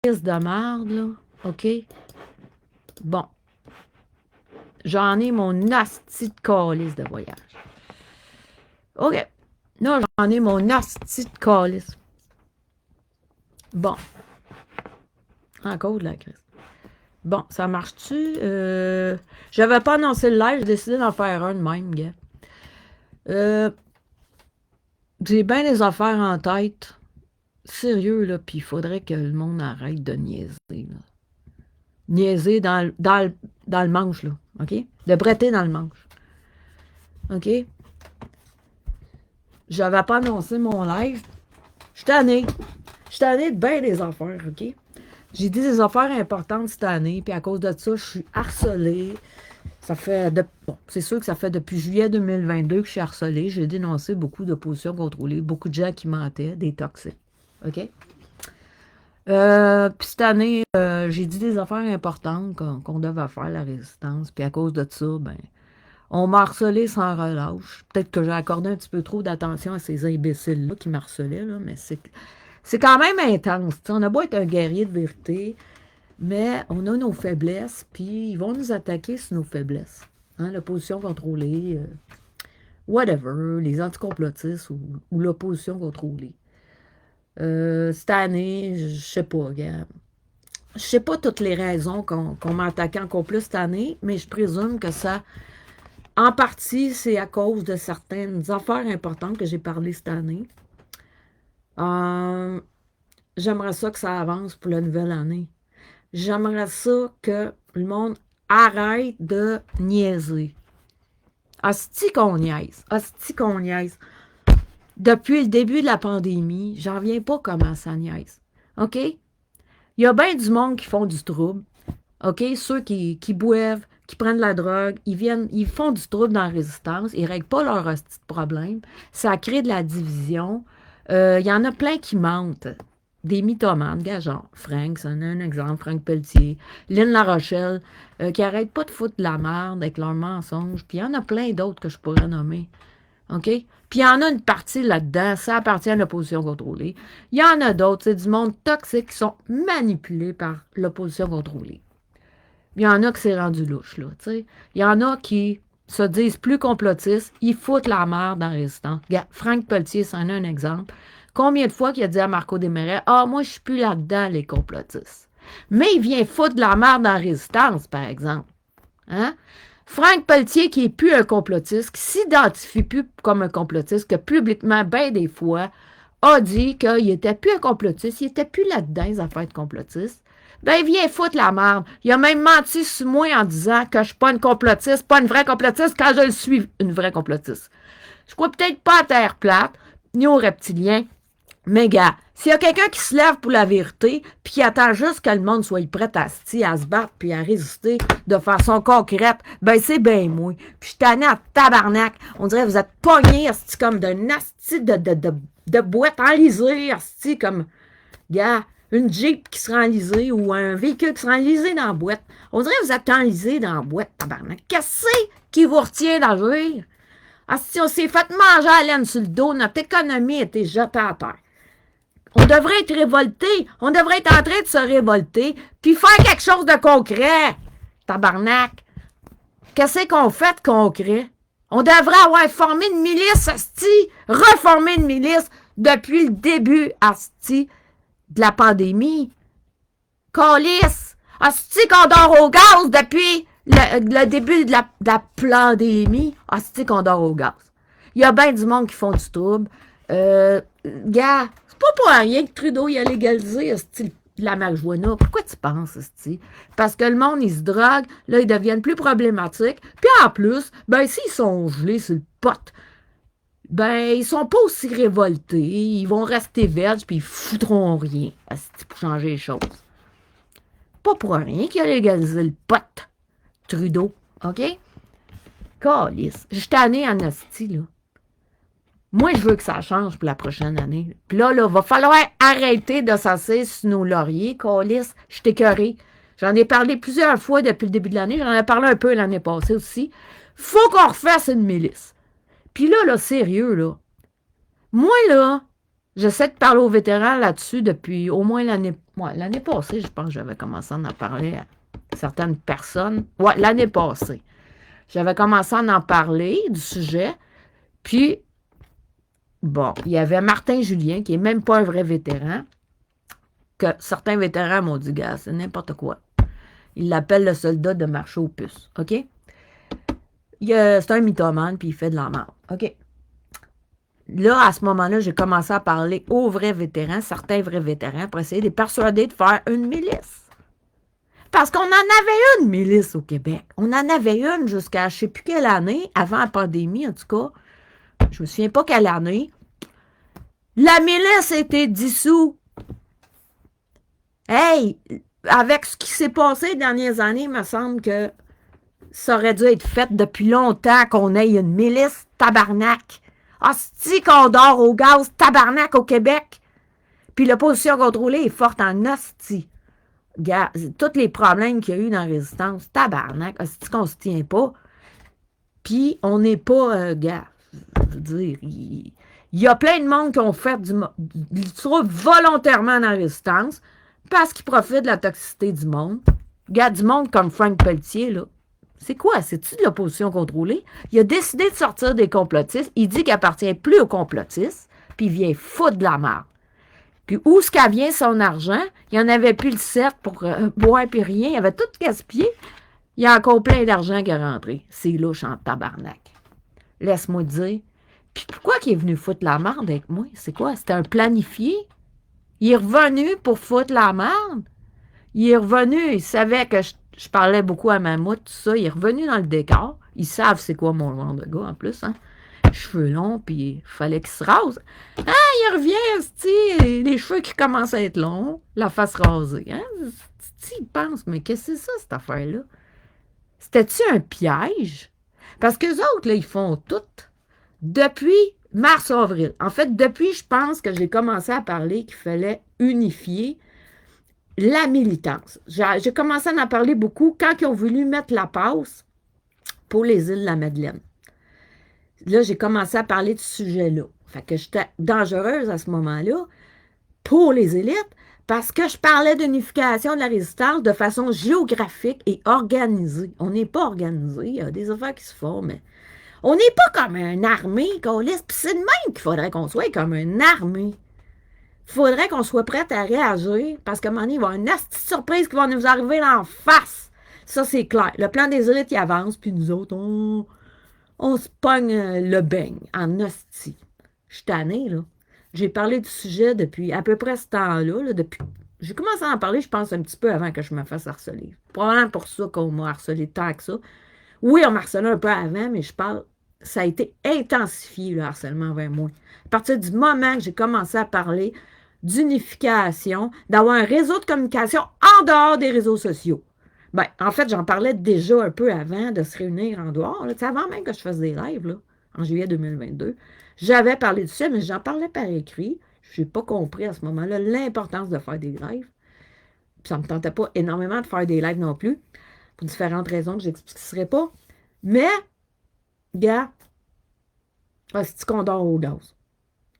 de merde, là. OK? Bon. J'en ai mon asti de calice de voyage. OK. Là, j'en ai mon asti de calice. Bon. Encore de la crise. Bon, ça marche-tu? J'avais pas annoncé le live, j'ai décidé d'en faire un de même, gars. J'ai bien des affaires en tête. Sérieux, là, puis il faudrait que le monde arrête de niaiser, là. Niaiser dans le manche, là. OK? De bretter dans le manche. OK? J'avais pas annoncé mon live. Je suis tannée. Je suis tannée de bien des affaires, OK? J'ai dit des affaires importantes cette année, puis à cause de ça, je suis harcelée. Ça fait bon, c'est sûr que ça fait depuis juillet 2022 que je suis harcelée. J'ai dénoncé beaucoup d'oppositions contrôlées, beaucoup de gens qui mentaient, des toxiques. OK? Puis cette année, j'ai dit des affaires importantes qu'on devait faire, la résistance. Puis à cause de ça, ben, on m'a harcelé sans relâche. Peut-être que j'ai accordé un petit peu trop d'attention à ces imbéciles-là qui m'harcelaient, là, mais c'est quand même intense. T'sais, on a beau être un guerrier de vérité, mais on a nos faiblesses, puis ils vont nous attaquer sur nos faiblesses. Hein, l'opposition contrôlée, whatever, les anticomplotistes ou l'opposition contrôlée. Cette année, je sais pas, gars. Je sais pas toutes les raisons qu'on m'a attaqué encore plus cette année, mais je présume que ça, en partie, c'est à cause de certaines affaires importantes que j'ai parlé cette année. J'aimerais ça que ça avance pour la nouvelle année. J'aimerais ça que le monde arrête de niaiser. Hostie qu'on niaise. Hostie qu'on niaise. Depuis le début de la pandémie, j'en reviens pas comment ça niaise. OK? Il y a bien du monde qui font du trouble. OK? Ceux qui boivent, qui prennent de la drogue, ils font du trouble dans la résistance, ils ne règlent pas leur hostie de problème. Ça crée de la division. Il y en a plein qui mentent. Des mythomanes, gars, genre Frank, c'est un exemple, Frank Pelletier, Lynn Larochelle, qui n'arrêtent pas de foutre de la merde avec leurs mensonges. Puis il y en a plein d'autres que je pourrais nommer. OK? Puis il y en a une partie là-dedans, ça appartient à l'opposition contrôlée. Il y en a d'autres, c'est du monde toxique qui sont manipulés par l'opposition contrôlée. Il y en a qui c'est rendu louche, là, tu sais. Il y en a qui se disent plus complotistes, ils foutent la merde dans la résistance. Frank Pelletier, c'en est un exemple. Combien de fois qu'il a dit à Marco Desmarais, « Ah, moi, je suis plus là-dedans, les complotistes. » Mais il vient foutre de la merde dans la résistance, par exemple. Hein? Frank Pelletier, qui n'est plus un complotiste, qui ne s'identifie plus comme un complotiste, que publiquement, bien des fois, a dit qu'il n'était plus un complotiste, il n'était plus là-dedans, les affaires de complotistes. Ben, il vient foutre la merde. Il a même menti sur moi en disant que je ne suis pas une complotiste, pas une vraie complotiste, quand je le suis, une vraie complotiste. Je crois peut-être pas à Terre plate, ni aux reptiliens, mais gars, s'il y a quelqu'un qui se lève pour la vérité, puis qui attend juste que le monde soit prêt à se battre, puis à résister de façon concrète, ben c'est bien moi. Puis je suis tannée à tabarnak. On dirait que vous êtes pognés, comme d'un asti de boîte enlisée, asti, comme, gars, une Jeep qui sera enlisée ou un véhicule qui sera enlisé dans la boîte. On dirait que vous êtes enlisé dans la boîte, tabarnak. Qu'est-ce qui vous retient d'agir? Asti, on s'est fait manger à laine sur le dos, notre économie a été jetée à terre. On devrait être révolté. On devrait être en train de se révolter puis faire quelque chose de concret. Tabarnak. Qu'est-ce qu'on fait de concret? On devrait avoir formé une milice, asti, reformé une milice depuis le début, asti, de la pandémie. Calice. Asti qu'on dort au gaz depuis le début de la pandémie. Asti qu'on dort au gaz. Il y a bien du monde qui font du trouble. Gars, c'est pas pour rien que Trudeau il a légalisé la marijuana. Pourquoi tu penses, sti? Parce que le monde, il se drogue, là, ils deviennent plus problématiques. Puis en plus, ben, s'ils sont gelés sur le pot, ben, ils sont pas aussi révoltés. Ils vont rester verges, puis ils foutront rien, sti, pour changer les choses. Pas pour rien qu'il a légalisé le pot, Trudeau, OK? Calice. Je suis tannée en asti, là. Moi, je veux que ça change pour la prochaine année. Puis là, va falloir arrêter de s'asseoir sur nos lauriers, calice. Je suis écœurée. J'en ai parlé plusieurs fois depuis le début de l'année. J'en ai parlé un peu l'année passée aussi. Faut qu'on refasse une milice. Puis là, sérieux, là. Moi, là, J'essaie de parler aux vétérans là-dessus depuis au moins l'année passée, je pense que j'avais commencé à en parler à certaines personnes. Ouais, l'année passée. J'avais commencé à en parler du sujet. Puis, bon, il y avait Martin Julien, qui n'est même pas un vrai vétéran, que certains vétérans m'ont dit, gars, c'est n'importe quoi. Il l'appelle le soldat de marche aux puces. OK? C'est un mythomane, puis il fait de la merde. OK? Là, à ce moment-là, j'ai commencé à parler aux vrais vétérans, certains vrais vétérans, pour essayer de les persuader de faire une milice. Parce qu'on en avait une milice au Québec. On en avait une jusqu'à je ne sais plus quelle année, avant la pandémie en tout cas. Je me souviens pas quelle année. La milice était dissoute. Hey, avec ce qui s'est passé les dernières années, il me semble que ça aurait dû être fait depuis longtemps qu'on ait une milice tabarnak. Hostie qu'on dort au gaz tabarnak au Québec. Puis l'opposition contrôlée est forte en hostie. Tous les problèmes qu'il y a eu dans la résistance, tabarnak, hostie qu'on se tient pas. Puis on n'est pas, je veux dire, il y a plein de monde qui ont fait du trouble volontairement dans la résistance parce qu'ils profitent de la toxicité du monde. Du monde comme Frank Pelletier, là. C'est quoi? C'est-tu de l'opposition contrôlée? Il a décidé de sortir des complotistes. Il dit qu'il appartient plus aux complotistes, puis il vient foutre de la merde. Puis où est-ce qu'elle vient son argent? Il n'y en avait plus le 7 pour boire puis rien. Il avait tout gaspillé. Il y a encore plein d'argent qui est rentré. C'est louche en tabarnak. Laisse-moi te dire. Puis pourquoi il est venu foutre la merde avec moi? C'est quoi? C'était un planifié? Il est revenu pour foutre la merde? Il est revenu, il savait que je parlais beaucoup à Mammouth, tout ça. Il est revenu dans le décor. Ils savent c'est quoi mon genre de gars en plus, hein. Cheveux longs, puis il fallait qu'il se rase. Ah, il revient, c'ti, les cheveux qui commencent à être longs, la face rasée. Hein? Il pense, mais qu'est-ce que c'est ça, cette affaire-là? C'était-tu un piège? Parce qu'eux autres, là, ils font tout depuis mars-avril. En fait, depuis, je pense que j'ai commencé à parler qu'il fallait unifier la militance. J'ai commencé à en parler beaucoup quand ils ont voulu mettre la passe pour les îles de la Madeleine. Là, j'ai commencé à parler de ce sujet-là. Fait que j'étais dangereuse à ce moment-là pour les élites parce que je parlais d'unification de la résistance de façon géographique et organisée. On n'est pas organisé, il y a des affaires qui se font, mais on n'est pas comme une armée qu'on laisse. Puis c'est de même qu'il faudrait qu'on soit comme une armée. Il faudrait qu'on soit prête à réagir parce qu'à un moment donné, il va y avoir une petite surprise qui va nous arriver en face. Ça, c'est clair. Le plan des élites, il avance, puis nous autres, on se pogne le beigne en hostie. Je suis tannée, là. J'ai parlé du sujet depuis à peu près ce temps-là. J'ai commencé à en parler, je pense, un petit peu avant que je me fasse harceler. Probablement pour ça qu'on m'a harcelé tant que ça. Oui, on m'a harcelé un peu avant, mais je parle, ça a été intensifié, le harcèlement envers moi. À partir du moment que j'ai commencé à parler d'unification, d'avoir un réseau de communication en dehors des réseaux sociaux. Ben, en fait, j'en parlais déjà un peu avant de se réunir en dehors, là, avant même que je fasse des lives, là, en juillet 2022. J'avais parlé du sujet, mais j'en parlais par écrit. Je n'ai pas compris à ce moment-là l'importance de faire des lives. Puis ça ne me tentait pas énormément de faire des lives non plus, pour différentes raisons que je n'expliquerai pas. Mais, gars, c'est qu'on dort au gaz.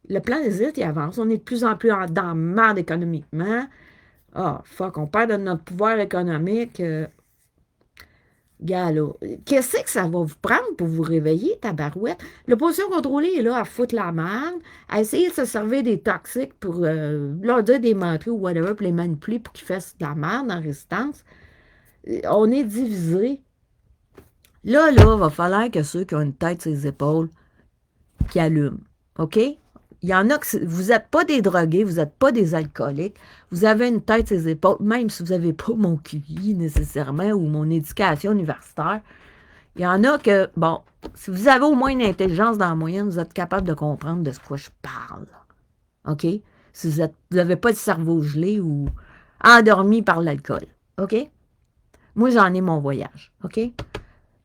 Le plan des îles, il avance. On est de plus en plus dans la merde économiquement. Ah, fuck, on perd de notre pouvoir économique. Gars, là, qu'est-ce que ça va vous prendre pour vous réveiller, tabarouette? L'opposition contrôlée est là à foutre la merde, à essayer de se servir des toxiques pour leur dire des menteries ou whatever, pour les manipuler pour qu'ils fassent de la merde en résistance. On est divisés. Là, il va falloir que ceux qui ont une tête sur les épaules, qui allument. OK? Il y en a que vous n'êtes pas des drogués, vous n'êtes pas des alcooliques, vous avez une tête sur les épaules, même si vous n'avez pas mon QI nécessairement ou mon éducation universitaire. Il y en a que, bon, si vous avez au moins une intelligence dans la moyenne, vous êtes capable de comprendre de ce que je parle. OK? Si vous n'avez pas le cerveau gelé ou endormi par l'alcool. OK? Moi, j'en ai mon voyage. OK?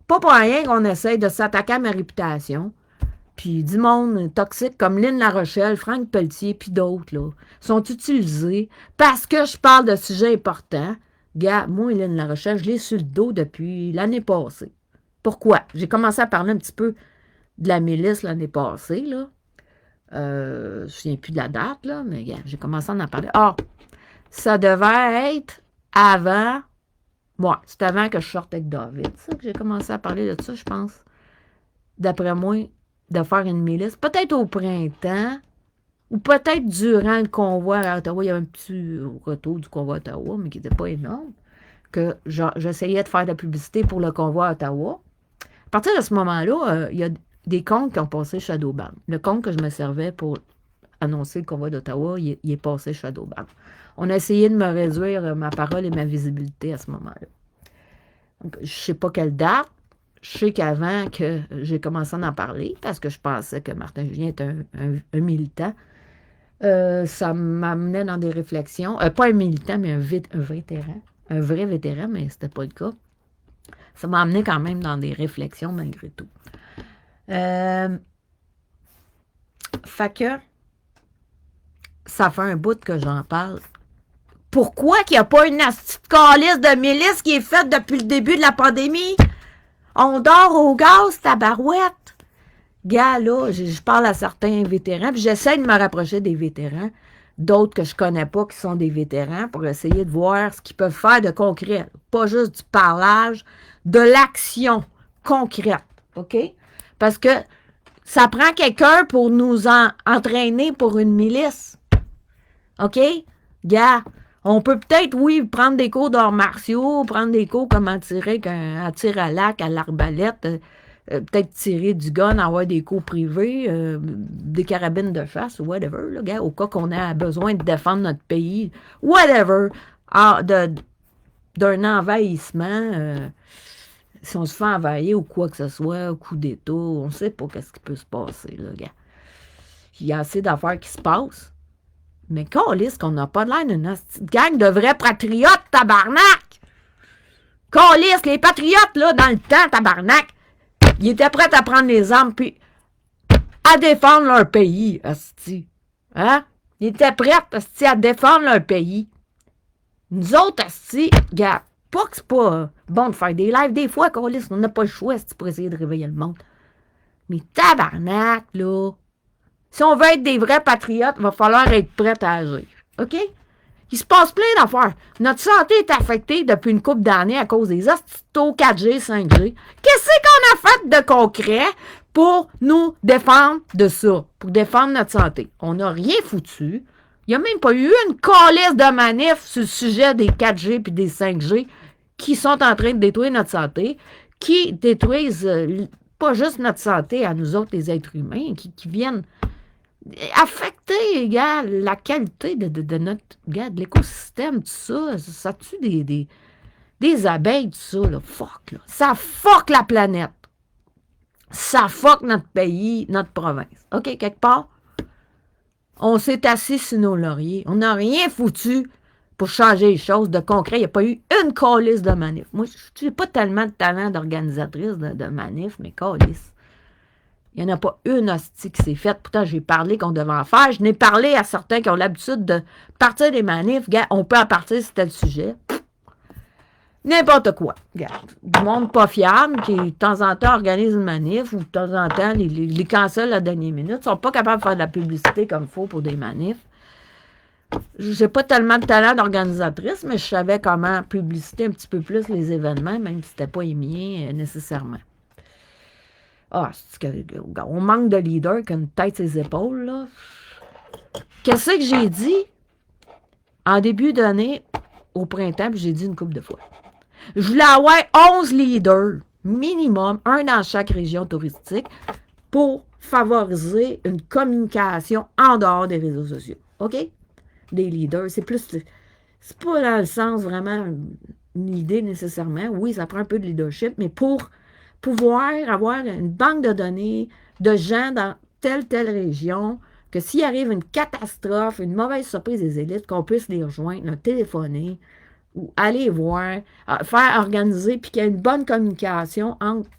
Pas pour rien qu'on essaye de s'attaquer à ma réputation. Puis du monde toxique comme Lynn Larochelle, Frank Pelletier, puis d'autres, là, sont utilisés parce que je parle de sujets importants. Gars, moi, Lynn Larochelle, je l'ai sur le dos depuis l'année passée. Pourquoi? J'ai commencé à parler un petit peu de la milice l'année passée, là. Je ne me souviens plus de la date, là, mais j'ai commencé à en parler. Ah, ça devait être avant. Bon, c'est avant que je sorte avec David, ça, que j'ai commencé à parler de ça, je pense. D'après moi, de faire une milice. Peut-être au printemps, ou peut-être durant le convoi à Ottawa. Il y avait un petit retour du convoi à Ottawa, mais qui n'était pas énorme. Que j'essayais de faire de la publicité pour le convoi à Ottawa. À partir de ce moment-là, il y a des comptes qui ont passé Shadowban. Le compte que je me servais pour annoncer le convoi d'Ottawa, il est passé Shadowban. On a essayé de me réduire ma parole et ma visibilité à ce moment-là. Donc, je ne sais pas quelle date. Je sais qu'avant que j'ai commencé à en parler, parce que je pensais que Martin Julien était un militant, ça m'amenait dans des réflexions. Pas un militant, mais un vétéran. Un vrai vétéran, mais c'était pas le cas. Ça m'a amené quand même dans des réflexions malgré tout. Fait que ça fait un bout que j'en parle. Pourquoi qu'il n'y a pas une calice de milice qui est faite depuis le début de la pandémie? On dort au gaz, tabarouette. Gars, là, je parle à certains vétérans, puis j'essaie de me rapprocher des vétérans, d'autres que je connais pas qui sont des vétérans, pour essayer de voir ce qu'ils peuvent faire de concret. Pas juste du parlage, de l'action concrète, OK? Parce que ça prend quelqu'un pour nous entraîner pour une milice. OK? Gars, on peut peut-être, oui, prendre des cours d'arts martiaux, prendre des cours comment tirer à tir à l'arc, à l'arbalète, peut-être tirer du gun, avoir des cours privés, des carabines de chasse, whatever, là, gars, au cas qu'on a besoin de défendre notre pays, whatever, d'un envahissement, si on se fait envahir ou quoi que ce soit, coup d'État, on ne sait pas qu'est-ce qui peut se passer, là, gars. Il y a assez d'affaires qui se passent. Mais calisse qu'on n'a pas l'air d'une gang de vrais patriotes, tabarnak! Calisse, les patriotes, là, dans le temps, tabarnak, ils étaient prêts à prendre les armes puis à défendre leur pays, asti. Hein? Ils étaient prêts, asti, à défendre leur pays. Nous autres, asti, gars, pas que c'est pas bon de faire des lives. Des fois, calisse, on n'a pas le choix, asti, pour essayer de réveiller le monde. Mais tabarnak, là, si on veut être des vrais patriotes, il va falloir être prêt à agir. OK? Il se passe plein d'affaires. Notre santé est affectée depuis une couple d'années à cause des hostos 4G, 5G. Qu'est-ce qu'on a fait de concret pour nous défendre de ça, pour défendre notre santé? On n'a rien foutu. Il n'y a même pas eu une calisse de manif sur le sujet des 4G et des 5G qui sont en train de détruire notre santé, qui détruisent pas juste notre santé à nous autres, les êtres humains, qui viennent affecter, gars, la qualité de notre, gars, de l'écosystème, tout ça. Ça tue des abeilles, tout ça, là. Fuck, là. Ça fuck la planète. Ça fuck notre pays, notre province. OK, quelque part, on s'est assis sur nos lauriers. On n'a rien foutu pour changer les choses de concret. Il n'y a pas eu une calisse de manif. Moi, je n'ai pas tellement de talent d'organisatrice de manif, mais calisse. Il n'y en a pas une hostie qui s'est faite. Pourtant, j'ai parlé qu'on devait en faire. Je n'ai parlé à certains qui ont l'habitude de partir des manifs. Gars, on peut en partir si c'était le sujet. N'importe quoi. Regarde, du monde pas fiable qui, de temps en temps, organise une manif ou de temps en temps, les cancellent à la dernière minute. Ils ne sont pas capables de faire de la publicité comme il faut pour des manifs. Je n'ai pas tellement de talent d'organisatrice, mais je savais comment publiciter un petit peu plus les événements, même si ce n'était pas les miens nécessairement. Ah, on manque de leader qui a une tête sur les épaules, là. Qu'est-ce que j'ai dit en début d'année, au printemps, puis j'ai dit une couple de fois. Je voulais avoir 11 leaders, minimum, un dans chaque région touristique, pour favoriser une communication en dehors des réseaux sociaux. OK? Des leaders, c'est plus... C'est pas dans le sens vraiment une idée nécessairement. Oui, ça prend un peu de leadership, mais pour pouvoir avoir une banque de données de gens dans telle région, que s'il arrive une catastrophe, une mauvaise surprise des élites, qu'on puisse les rejoindre, leur téléphoner, ou aller voir, faire organiser, puis qu'il y ait une bonne communication entre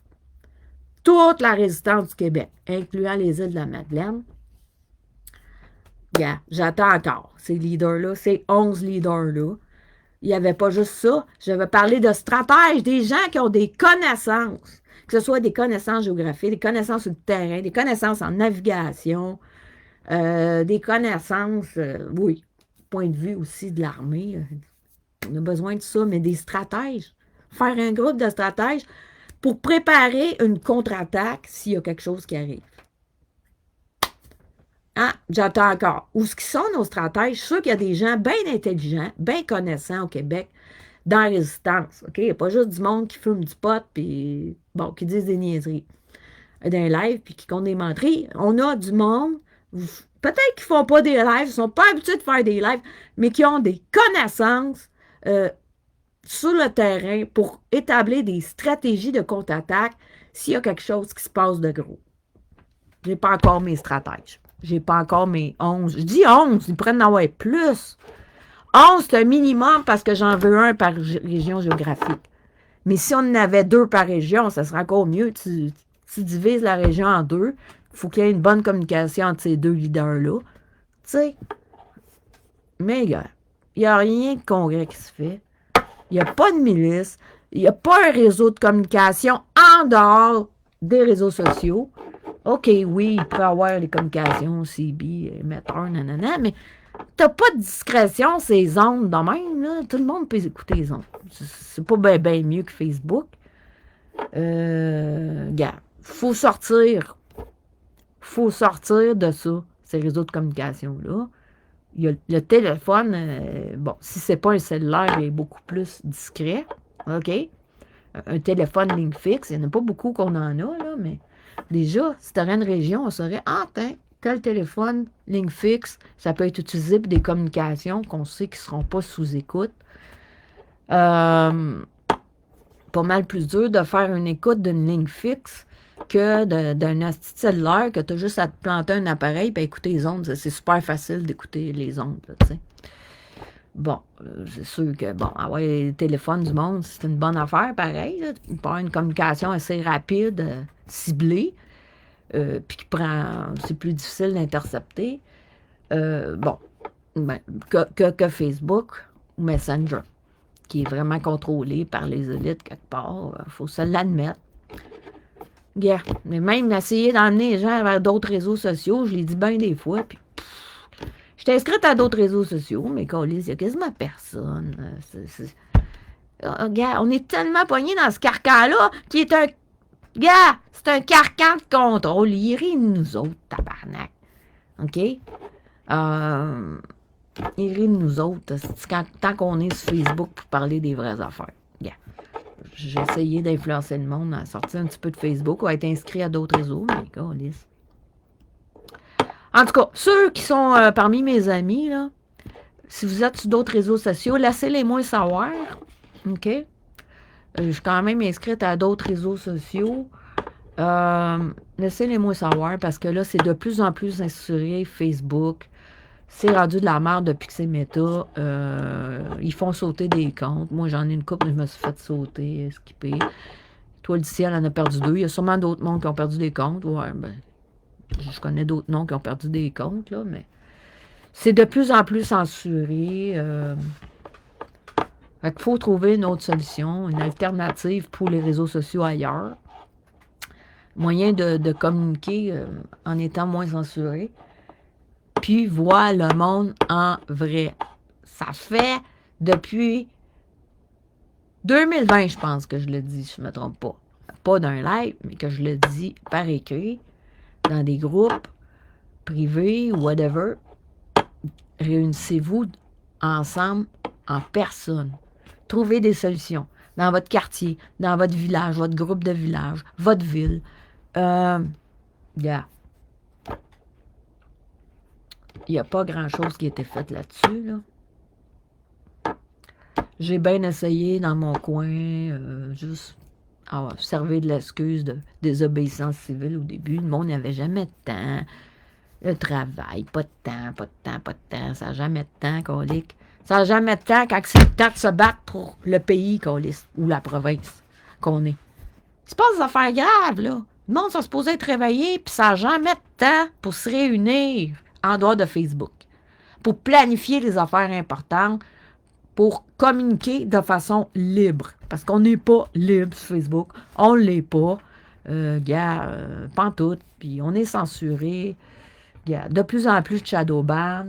toute la résistance du Québec, incluant les îles de la Madeleine. Yeah, j'attends encore ces leaders-là, ces 11 leaders-là. Il n'y avait pas juste ça. Je vais parler de stratèges, des gens qui ont des connaissances, que ce soit des connaissances géographiques, des connaissances sur le terrain, des connaissances en navigation, des connaissances, oui, point de vue aussi de l'armée, on a besoin de ça, mais des stratèges. Faire un groupe de stratèges pour préparer une contre-attaque s'il y a quelque chose qui arrive. Ah, j'attends encore. Où est-ce qu'ils sont nos stratèges? Je suis sûr qu'il y a des gens bien intelligents, bien connaissants au Québec dans la résistance. OK? Il n'y a pas juste du monde qui fume du pot puis bon, qui disent des niaiseries d'un live puis qui compte des menteries. On a du monde, peut-être qu'ils ne font pas des lives, ils ne sont pas habitués de faire des lives, mais qui ont des connaissances sur le terrain pour établir des stratégies de contre-attaque s'il y a quelque chose qui se passe de gros. J'ai pas encore mes stratèges. J'ai pas encore mes 11. Je dis 11, ils prennent en avoir plus. 11, c'est un minimum parce que j'en veux un par région géographique. Mais si on en avait 2 par région, ça serait encore mieux. Tu divises la région en 2. Il faut qu'il y ait une bonne communication entre ces 2 leaders-là. Tu sais. Mais il n'y a rien de congrès qui se fait. Il n'y a pas de milice. Il n'y a pas un réseau de communication en dehors des réseaux sociaux. OK, oui, il peut y avoir les communications, CB, émetteur, nanana, mais t'as pas de discrétion, ces ondes de même, là. Tout le monde peut écouter les ondes. C'est pas bien mieux que Facebook. Regarde, faut sortir de ça, ces réseaux de communication-là. Il y a le téléphone, bon, si c'est pas un cellulaire, il est beaucoup plus discret, OK? Un téléphone ligne fixe, il n'y en a pas beaucoup qu'on en a, là, mais déjà, si tu aurais une région, on saurait, ah, tel téléphone, ligne fixe, ça peut être utilisé pour des communications qu'on sait qui ne seront pas sous écoute. Pas mal plus dur de faire une écoute d'une ligne fixe que d'un asti cellulaire que tu as juste à te planter un appareil et écouter les ondes. C'est super facile d'écouter les ondes, tu sais. Bon, c'est sûr que, bon, avoir les téléphones du monde, c'est une bonne affaire, pareil. Là. Il peut y avoir une communication assez rapide, ciblée, puis qui prend, c'est plus difficile d'intercepter. Bon, ben, que Facebook ou Messenger, qui est vraiment contrôlé par les élites quelque part. Il faut se l'admettre. Yeah. Mais même essayer d'emmener les gens vers d'autres réseaux sociaux, je l'ai dit bien des fois, puis je suis inscrite à d'autres réseaux sociaux, mais il y a quasiment personne. Regarde, on est tellement pognés dans ce carcan-là qui est un... Gars, c'est un carcan de contrôle. Il rit de nous autres, tabarnak. OK? Il rit de nous autres tant qu'on est sur Facebook pour parler des vraies affaires. Yeah. J'ai essayé d'influencer le monde à sortir un petit peu de Facebook ou à être inscrit à d'autres réseaux, mais câlisse. En tout cas, ceux qui sont parmi mes amis, là, si vous êtes sur d'autres réseaux sociaux, laissez-les-moi savoir. OK? Je suis quand même inscrite à d'autres réseaux sociaux. Laissez-les-moi savoir parce que là, c'est de plus en plus insuré. Facebook, c'est rendu de la merde depuis que c'est méta. Ils font sauter des comptes. Moi, j'en ai une couple, je me suis fait sauter, skipper. Toi, le ciel en a perdu 2. Il y a sûrement d'autres mondes qui ont perdu des comptes. Ouais, ben, je connais d'autres noms qui ont perdu des comptes, là, mais c'est de plus en plus censuré. Il faut trouver une autre solution, une alternative pour les réseaux sociaux ailleurs. Moyen de communiquer en étant moins censuré. Puis voir le monde en vrai. Ça fait depuis 2020, je pense que je le dis, si je ne me trompe pas. Pas d'un live, mais que je le dis par écrit, dans des groupes privés ou whatever. Réunissez-vous ensemble en personne. Trouvez des solutions dans votre quartier, dans votre village, votre groupe de village, votre ville. Yeah. Il n'y a pas grand-chose qui a été fait là-dessus, là. J'ai bien essayé dans mon coin, juste servir de l'excuse de désobéissance civile au début. Le monde n'avait jamais de temps. Le travail, pas de temps. Ça n'a jamais de temps, colique. Ça n'a jamais de temps quand c'est le temps de se battre pour le pays, colique, ou la province qu'on est. C'est pas des affaires graves, là. Le monde sont supposés être réveillé, puis ça n'a jamais de temps pour se réunir en dehors de Facebook. Pour planifier les affaires importantes, pour communiquer de façon libre. Parce qu'on n'est pas libre sur Facebook. On ne l'est pas. Pantoute. Puis on est censuré. Regarde, de plus en plus de shadow ban.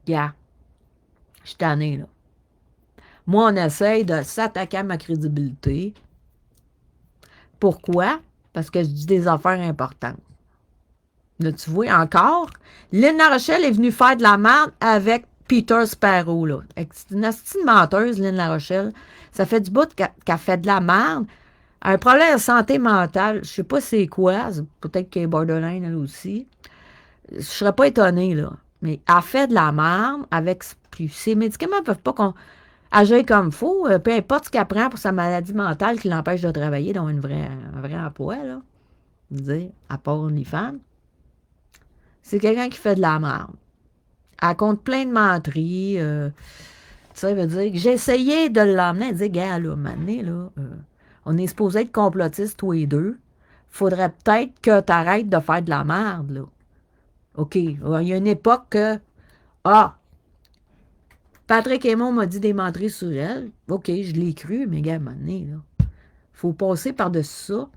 Regarde, je suis tannée, là. Moi, on essaye de s'attaquer à ma crédibilité. Pourquoi? Parce que je dis des affaires importantes. Là, tu vois, encore, Lynn Larochelle est venue faire de la merde avec Peter Sparrow, là. C'est une astine menteuse, Lynn Larochelle. Ça fait du bout qu'elle fait de la merde. Un problème de santé mentale, je sais pas c'est quoi, peut-être qu'elle est borderline, elle aussi. Je serais pas étonnée, là. Mais elle fait de la merde avec... Puis ses médicaments peuvent pas agir comme il faut, peu importe ce qu'elle prend pour sa maladie mentale qui l'empêche de travailler dans un vrai emploi, là. Je veux dire, à part OnlyFans. C'est quelqu'un qui fait de la merde. Elle compte plein de menteries. Ça veut dire que j'ai essayé de l'emmener. Elle dit, gars, là, maintenant, là, on est supposé être complotistes tous les deux. Faudrait peut-être que tu arrêtes de faire de la merde, là. OK. Il y a une époque que. Ah! Patrick Aymon m'a dit des menteries sur elle. OK, je l'ai cru, mais gars, maintenant, là. Faut passer par-dessus ça.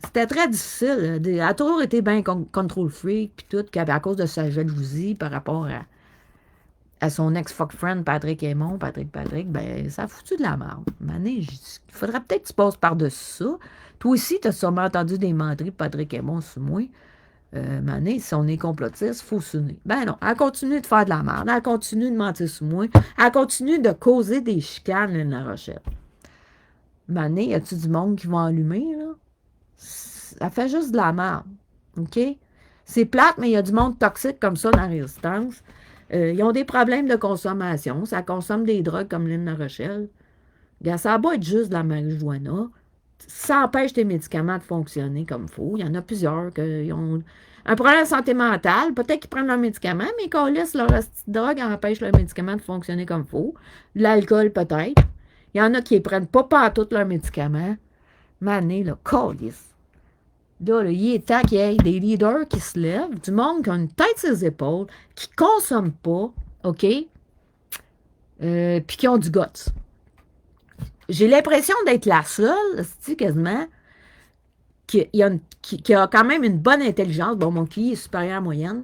C'était très difficile. Elle a toujours été bien control freak, puis tout, à cause de sa jalousie par rapport à son ex-fuck friend Patrick Aymon, Patrick, ben, ça a foutu de la merde. Mané, il faudrait peut-être que tu passes par-dessus ça. Toi aussi, tu as sûrement entendu des menteries de Patrick Aymon sur moi. Mané, si on est complotiste, il faut s'unir. Ben non, elle continue de faire de la merde, elle continue de mentir sur moi, elle continue de causer des chicanes, Lynn Larochelle. Mané, y a-tu du monde qui va allumer, là? Elle fait juste de la merde. OK? C'est plate, mais il y a du monde toxique comme ça dans la résistance. Ils ont des problèmes de consommation. Ça consomme des drogues comme Lynn Larochelle. Regarde, ça va être juste de la marijuana. Ça empêche tes médicaments de fonctionner comme il faut. Il y en a plusieurs qui ont un problème de santé mentale. Peut-être qu'ils prennent leurs médicaments, mais qu'on laisse leur drogue empêche leurs médicaments de fonctionner comme il faut. L'alcool, peut-être. Il y en a qui ne prennent pas tous leurs médicaments. Mané, là, câlisse. Là, il est temps qu'il y ait des leaders qui se lèvent, du monde qui a une tête sur les épaules, qui ne consomment pas, OK? Puis qui ont du guts. J'ai l'impression d'être la seule, quasiment, qui a quand même une bonne intelligence. Bon, mon QI est supérieur à la moyenne.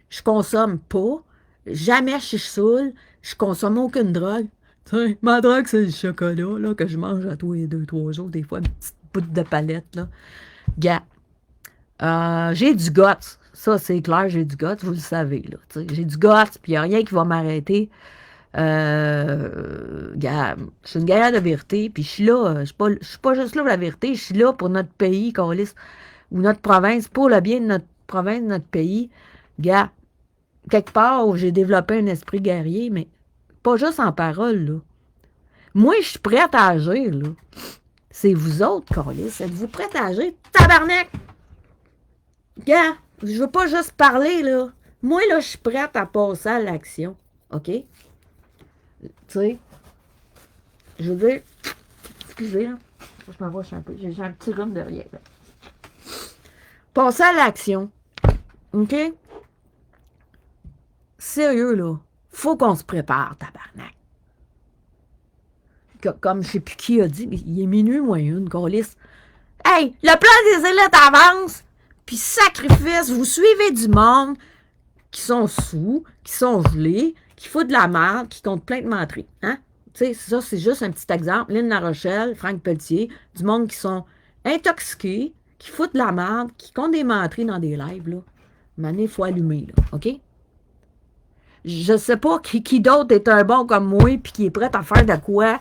Je consomme pas. Jamais je suis saoule. Je consomme aucune drogue. T'sais, ma drogue, c'est le chocolat, là, que je mange à tous les 2-3 jours, des fois, une petite bout de palette, là. Gars, j'ai du guts. Ça, c'est clair, j'ai du guts, vous le savez, là. J'ai du guts, puis il n'y a rien qui va m'arrêter. Gars, je suis une guerrière de vérité, puis je suis là, je suis pas juste là pour la vérité, je suis là pour notre pays, ou notre province, pour le bien de notre province, de notre pays. Gars, quelque part où j'ai développé un esprit guerrier, mais pas juste en parole, là. Moi, je suis prête à agir, là. C'est vous autres, câlisse. Êtes-vous prête à agir? Tabarnak! Gars, je veux pas juste parler, là. Moi, là, je suis prête à passer à l'action. OK? Tu sais, je veux dire, excusez, là. Je m'envoie un peu. J'ai un petit rhume derrière, là. Passer à l'action. OK? Sérieux, là. Faut qu'on se prépare, tabarnak. Comme je sais plus qui a dit, mais il est minuit moins une, câlisse. Hey, le plan des élites avance, puis sacrifice, vous suivez du monde qui sont sous, qui sont gelés, qui foutent de la merde, qui comptent plein de menteries. Hein? Tu sais, ça, c'est juste un petit exemple. Lynn Larochelle, Franck Pelletier, du monde qui sont intoxiqués, qui foutent de la merde, qui comptent des menteries dans des lives, là. Mané, il faut allumer, là. OK? Je sais pas qui d'autre est un bon comme moi, puis qui est prêt à faire de quoi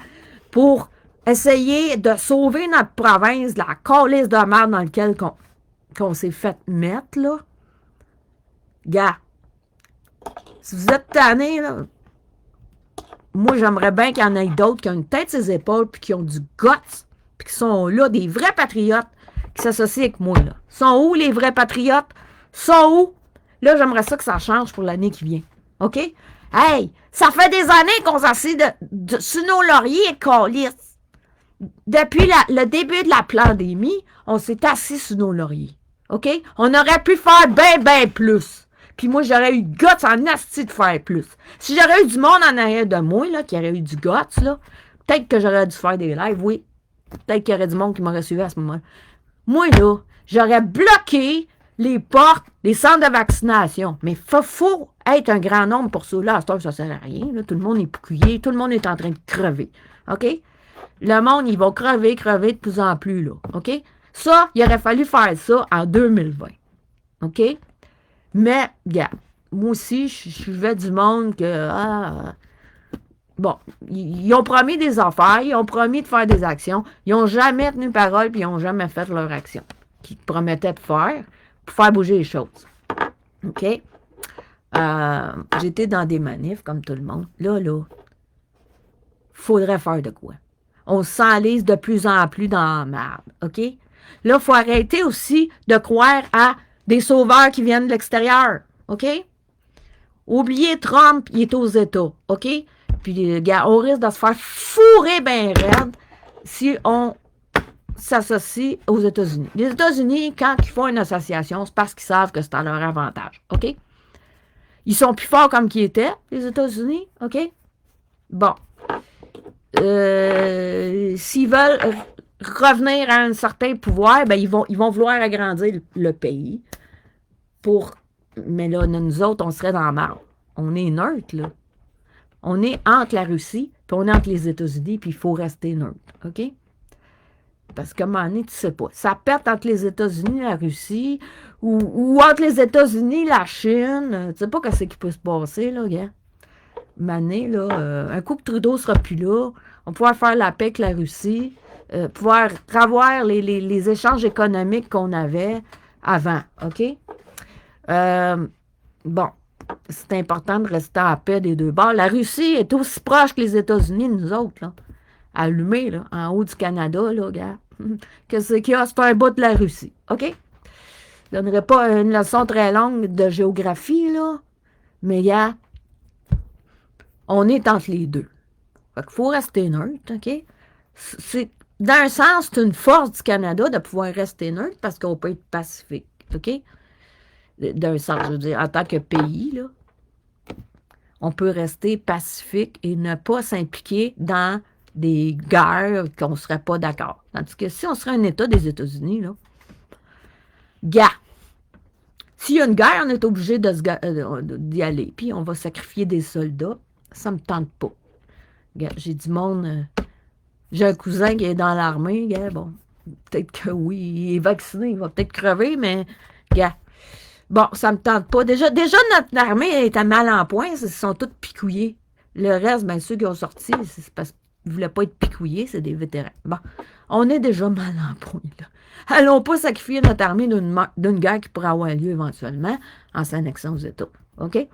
pour essayer de sauver notre province de la calisse de merde dans laquelle qu'on s'est fait mettre, là. Gars, si vous êtes tannés, là, moi, j'aimerais bien qu'il y en ait d'autres qui ont une tête sur les épaules, puis qui ont du guts, puis qui sont là, des vrais patriotes, qui s'associent avec moi, là. Sont où, les vrais patriotes? Sont où? Là, j'aimerais ça que ça change pour l'année qui vient. OK? Hey, ça fait des années qu'on s'assied sur nos lauriers, câlisse. Depuis le début de la pandémie, on s'est assis sur nos lauriers. OK? On aurait pu faire bien plus. Puis moi, j'aurais eu guts en asti de faire plus. Si j'aurais eu du monde en arrière de moi, là, qui aurait eu du guts, là, peut-être que j'aurais dû faire des lives, oui. Peut-être qu'il y aurait du monde qui m'aurait suivi à ce moment-là. Moi, là, j'aurais bloqué les portes, les centres de vaccination. Mais il faut être un grand nombre pour ça. Là, à cette heure, ça ne sert à rien. Là. Tout le monde est pouillé, tout le monde est en train de crever. OK? Le monde, ils vont crever de plus en plus, là. OK? Ça, il aurait fallu faire ça en 2020. OK? Mais, regarde, moi aussi, je vais du monde que, bon, ils ont promis des affaires, ils ont promis de faire des actions, ils n'ont jamais tenu parole, puis ils n'ont jamais fait leur action qu'ils promettaient de faire pour faire bouger les choses. OK? J'étais dans des manifs, comme tout le monde. Là, faudrait faire de quoi? On s'enlise de plus en plus dans la merde, OK? Là, il faut arrêter aussi de croire à des sauveurs qui viennent de l'extérieur, OK? Oubliez Trump, il est aux États, OK? Puis, gars, on risque de se faire fourrer bien raide si on s'associe aux États-Unis. Les États-Unis, quand ils font une association, c'est parce qu'ils savent que c'est à leur avantage, OK? Ils sont plus forts comme qu'ils étaient, les États-Unis, OK? Bon. S'ils veulent revenir à un certain pouvoir, ben ils vont vouloir agrandir le pays mais là, nous autres, on serait dans la marde. On est neutre, là. On est entre la Russie, puis on est entre les États-Unis, puis il faut rester neutre, OK? Parce qu'à un moment donné, tu sais pas. Ça pète entre les États-Unis et la Russie, ou entre les États-Unis et la Chine. Tu sais pas ce qui peut se passer, là, gars. Mané, là, un coup que Trudeau sera plus là, on va pouvoir faire la paix avec la Russie, pouvoir revoir les échanges économiques qu'on avait avant, OK? Bon, c'est important de rester en paix des deux bords. La Russie est aussi proche que les États-Unis de nous autres, là. Allumé, là, en haut du Canada, là, gars. Qu'est-ce qu'il y a? C'est un bout de la Russie, OK? Je ne donnerai pas une leçon très longue de géographie, là, mais, gars, on est entre les deux. Fait qu'il faut rester neutre, OK? D'un sens, c'est une force du Canada de pouvoir rester neutre parce qu'on peut être pacifique, OK? D'un sens, je veux dire, en tant que pays, là, on peut rester pacifique et ne pas s'impliquer dans des guerres qu'on ne serait pas d'accord. Tandis que si on serait un État des États-Unis, là, s'il y a une guerre, on est obligé d'y aller. Puis on va sacrifier des soldats. Ça ne me tente pas. J'ai du monde. J'ai un cousin qui est dans l'armée. Bon, peut-être que oui, il est vacciné, il va peut-être crever, mais bon, ça me tente pas. Déjà notre armée est à mal en point. Ils sont tous picouillés. Le reste, bien, ceux qui ont sorti, c'est parce qu'ils ne voulaient pas être picouillés, c'est des vétérans. Bon, on est déjà mal en point, là. Allons pas sacrifier notre armée d'une guerre qui pourrait avoir lieu éventuellement en s'annexant aux États. OK?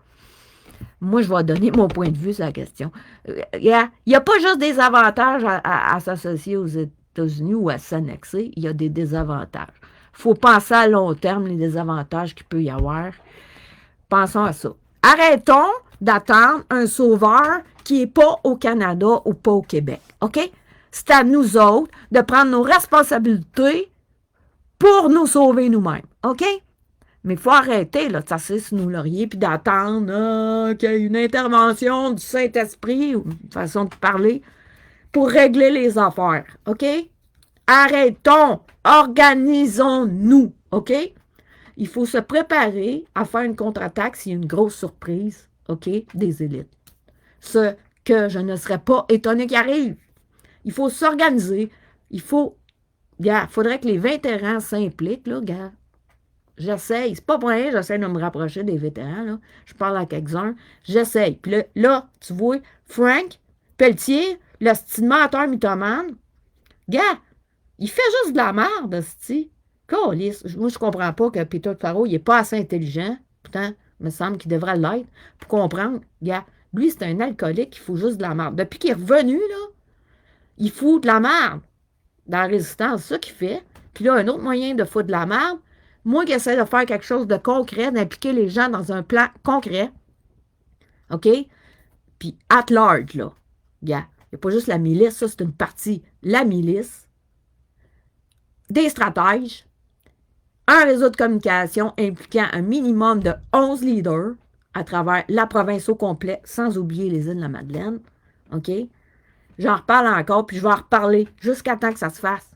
Moi, je vais donner mon point de vue sur la question. Il n'y a pas juste des avantages à s'associer aux États-Unis ou à s'annexer, il y a des désavantages. Il faut penser à long terme les désavantages qu'il peut y avoir. Pensons à ça. Arrêtons d'attendre un sauveur qui n'est pas au Canada ou pas au Québec. OK? C'est à nous autres de prendre nos responsabilités pour nous sauver nous-mêmes. OK? Mais il faut arrêter là, de s'asseoir sur nos lauriers puis d'attendre qu'il y ait une intervention du Saint-Esprit, ou une façon de parler, pour régler les affaires. OK? Arrêtons. Organisons-nous. OK? Il faut se préparer à faire une contre-attaque s'il y a une grosse surprise, OK, des élites. Ce que je ne serais pas étonné qu'il arrive. Il faut s'organiser. Il faudrait que les vétérans s'impliquent, là, gars. J'essaye. C'est pas pour rien, j'essaie de me rapprocher des vétérans, là. Je parle à quelques-uns. J'essaye. Puis là, tu vois, Frank Pelletier, le style menteur mythomane, gars, il fait juste de la merde, esti. Moi, je comprends pas que Peter Faro, il est pas assez intelligent. Pourtant, il me semble qu'il devrait l'être pour comprendre. Gars, lui, c'est un alcoolique, il fout juste de la merde. Depuis qu'il est revenu, là, il fout de la merde dans la résistance. C'est ça qu'il fait. Puis là, un autre moyen de foutre de la merde, moi qui essaie de faire quelque chose de concret, d'impliquer les gens dans un plan concret, OK? Puis at large, là, gars, il n'y a pas juste la milice, ça, c'est une partie. La milice, des stratèges, un réseau de communication impliquant un minimum de 11 leaders à travers la province au complet, sans oublier les îles de la Madeleine. OK? J'en reparle encore, puis je vais en reparler jusqu'à temps que ça se fasse.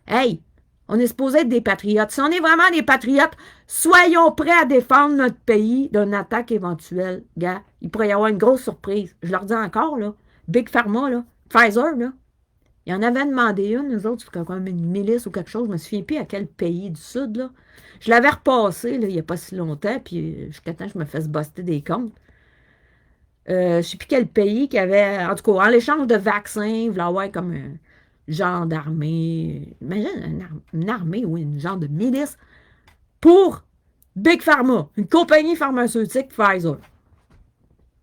Hey! On est supposé être des patriotes. Si on est vraiment des patriotes, soyons prêts à défendre notre pays d'une attaque éventuelle. Gars, il pourrait y avoir une grosse surprise. Je leur dis encore, là, Big Pharma, là, Pfizer, là, il en avait demandé une, nous autres, c'est comme une milice ou quelque chose, je me souviens plus à quel pays du Sud, là. Je l'avais repassé, là, il n'y a pas si longtemps, puis jusqu'à temps que je me fasse buster des comptes. Je ne sais plus quel pays qui avait, en tout cas, en l'échange de vaccins, il voulait avoir comme un genre d'armée, imagine une armée ou une genre de milice pour Big Pharma, une compagnie pharmaceutique Pfizer.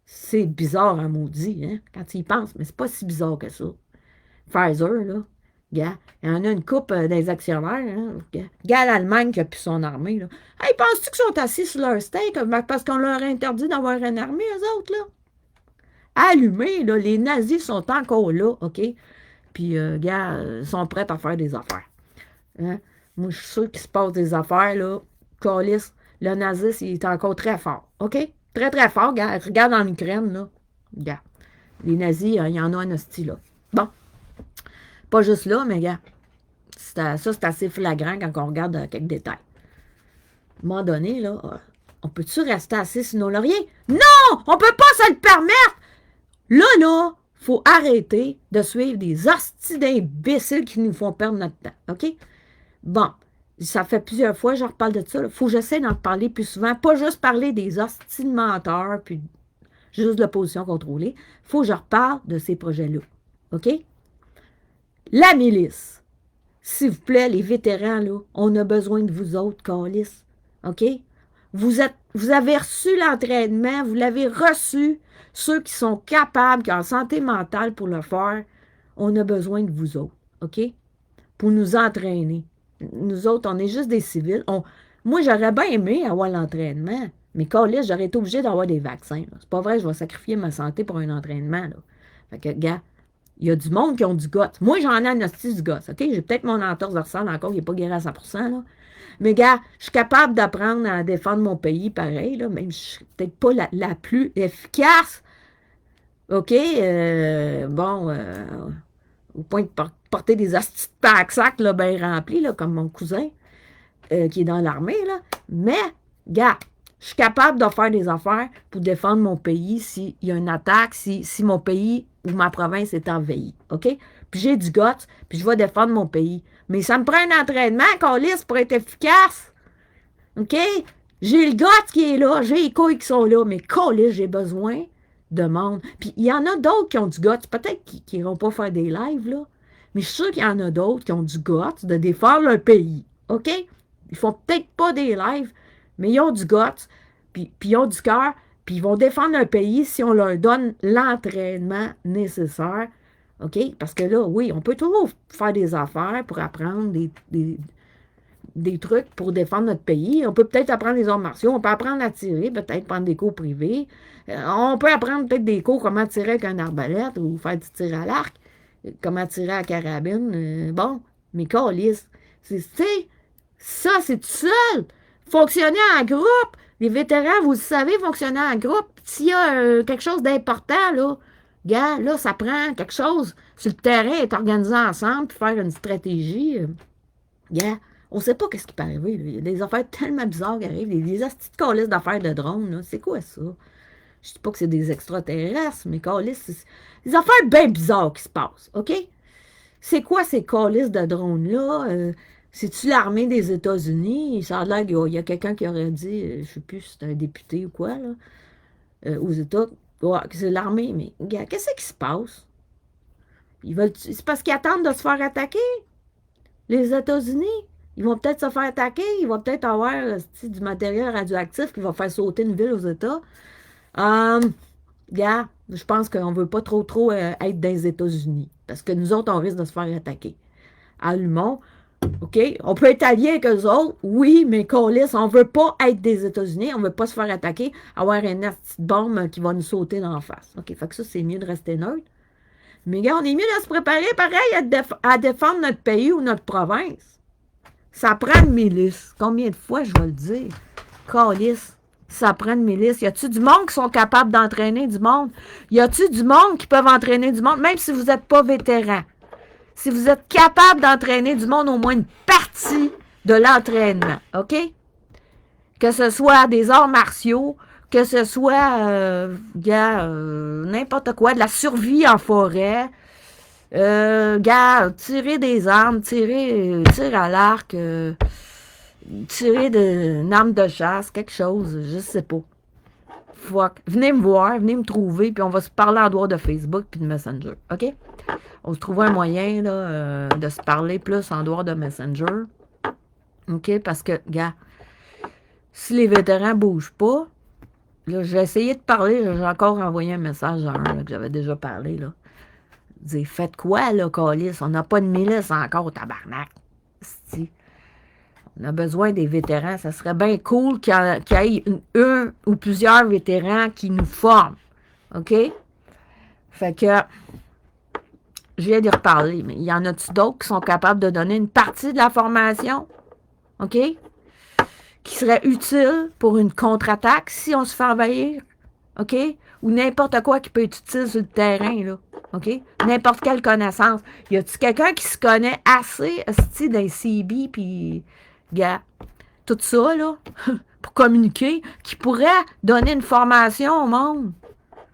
C'est bizarre à maudit, hein, quand tu y penses, mais c'est pas si bizarre que ça. Pfizer, là, gars, il y en a une coupe des actionnaires, hein, gars, l'Allemagne qui a plus son armée, là. Hey, penses-tu qu'ils sont assis sur leur steak parce qu'on leur a interdit d'avoir une armée, eux autres, là? Allumés, là, les nazis sont encore là, OK? Puis, gars, sont prêts à faire des affaires. Hein? Moi, je suis sûr qu'il se passe des affaires, là. Calisse, le nazisme, il est encore très fort, OK? Très, très fort, gars. Regarde en Ukraine, là. Gars, les nazis, il y en a un hostie, là. Bon. Pas juste là, mais gars, ça, c'est assez flagrant quand on regarde quelques détails. À un moment donné, là, on peut-tu rester assis sur nos lauriers? Non! On peut pas se le permettre! Là, faut arrêter de suivre des hosties d'imbéciles qui nous font perdre notre temps, OK? Bon, ça fait plusieurs fois, je reparle de ça. Il faut que j'essaie d'en parler plus souvent. Pas juste parler des hosties de menteurs, puis juste de l'opposition contrôlée. Il faut que je reparle de ces projets-là, OK? La milice. S'il vous plaît, les vétérans, là, on a besoin de vous autres, câlisse, OK? Vous avez reçu l'entraînement, vous l'avez reçu. Ceux qui sont capables, qui ont la santé mentale pour le faire, on a besoin de vous autres, OK? Pour nous entraîner. Nous autres, on est juste des civils. Moi, j'aurais bien aimé avoir l'entraînement, mais câlisse, j'aurais été obligé d'avoir des vaccins. C'est pas vrai, je vais sacrifier ma santé pour un entraînement, là. Fait que, gars, il y a du monde qui ont du gosse. Moi, j'en ai un hostie du gosse, OK? J'ai peut-être mon entorse dorsale encore, il n'est pas guéri à 100%, là. Mais gars, je suis capable d'apprendre à défendre mon pays pareil, là, même si je suis peut-être pas la plus efficace. OK? Au point de porter des hosties de pack-sac bien remplis, là, comme mon cousin qui est dans l'armée, là. Mais, gars, je suis capable de faire des affaires pour défendre mon pays s'il y a une attaque, si mon pays ou ma province est envahie. OK? Puis j'ai du guts, puis je vais défendre mon pays. Mais ça me prend un entraînement, câlisse, pour être efficace. OK? J'ai le guts qui est là, j'ai les couilles qui sont là, mais câlisse, j'ai besoin de monde. Puis il y en a d'autres qui ont du guts, peut-être qu'ils n'iront pas faire des lives, là, mais je suis sûr qu'il y en a d'autres qui ont du guts de défendre leur pays. OK? Ils font peut-être pas des lives, mais ils ont du guts, puis ils ont du cœur, puis ils vont défendre leur pays si on leur donne l'entraînement nécessaire. OK? Parce que là, oui, on peut toujours faire des affaires pour apprendre des trucs pour défendre notre pays. On peut peut-être apprendre les arts martiaux, on peut apprendre à tirer, peut-être prendre des cours privés. On peut apprendre peut-être des cours comment tirer avec un arbalète ou faire du tir à l'arc, comment tirer à la carabine. Bon, mais câlisse, ça, c'est tout seul. Fonctionner en groupe. Les vétérans, vous le savez, fonctionner en groupe. S'il y a quelque chose d'important, là, gars, là, ça prend quelque chose sur le terrain, être organisé ensemble, puis faire une stratégie. Gars, on ne sait pas qu'est-ce qui peut arriver. Là. Il y a des affaires tellement bizarres qui arrivent. Des petites calices d'affaires de drones. C'est quoi ça? Je ne dis pas que c'est des extraterrestres, mais calices, c'est des affaires bien bizarres qui se passent. OK? C'est quoi ces calices de drones-là? C'est-tu l'armée des États-Unis? Ça a l'air qu'il y a quelqu'un qui aurait dit, je ne sais plus si c'est un député ou quoi, là, aux États, ouais, que c'est l'armée. Mais, gars, qu'est-ce qui se passe? C'est parce qu'ils attendent de se faire attaquer? Les États-Unis? Ils vont peut-être se faire attaquer, ils vont peut-être avoir du matériel radioactif qui va faire sauter une ville aux États. Gars, je pense qu'on ne veut pas trop être dans les États-Unis. Parce que nous autres, on risque de se faire attaquer. Allumons. OK? On peut être alliés avec eux autres, oui, mais câlisse, on ne veut pas être des États-Unis, on ne veut pas se faire attaquer, avoir une petite bombe qui va nous sauter dans la face. OK? Fait que ça, c'est mieux de rester neutre. Mais gars, on est mieux de se préparer pareil à défendre notre pays ou notre province. Ça prend une milice. Combien de fois je vais le dire? Câlisse, ça prend une milice. Y a-tu du monde qui sont capables d'entraîner du monde? Y a-tu du monde qui peuvent entraîner du monde, même si vous n'êtes pas vétéran? si vous êtes capable d'entraîner du monde au moins une partie de l'entraînement, OK? Que ce soit des arts martiaux, que ce soit, n'importe quoi, de la survie en forêt, tirer des armes, tirer à l'arc, tirer une arme de chasse, quelque chose, je sais pas. Fuck. Venez me voir, venez me trouver, puis on va se parler en dehors de Facebook puis de Messenger, OK? On se trouve un moyen là, de se parler plus en dehors de Messenger, OK? Parce que, gars, si les vétérans bougent pas, là, j'ai essayé de parler, j'ai encore envoyé un message à un là, que j'avais déjà parlé, là. Dire, faites quoi, là, Calis? On n'a pas de milice encore, tabarnak. Si. On a besoin des vétérans. Ça serait bien cool qu'il y ait un ou plusieurs vétérans qui nous forment. OK? Fait que, je viens d'y reparler, mais il y en a-tu d'autres qui sont capables de donner une partie de la formation? OK? Qui serait utile pour une contre-attaque si on se fait envahir? OK? Ou n'importe quoi qui peut être utile sur le terrain, là. OK? N'importe quelle connaissance. Y a-tu quelqu'un qui se connaît assez, d'un CB, puis, gars, tout ça, là, pour communiquer, qui pourrait donner une formation au monde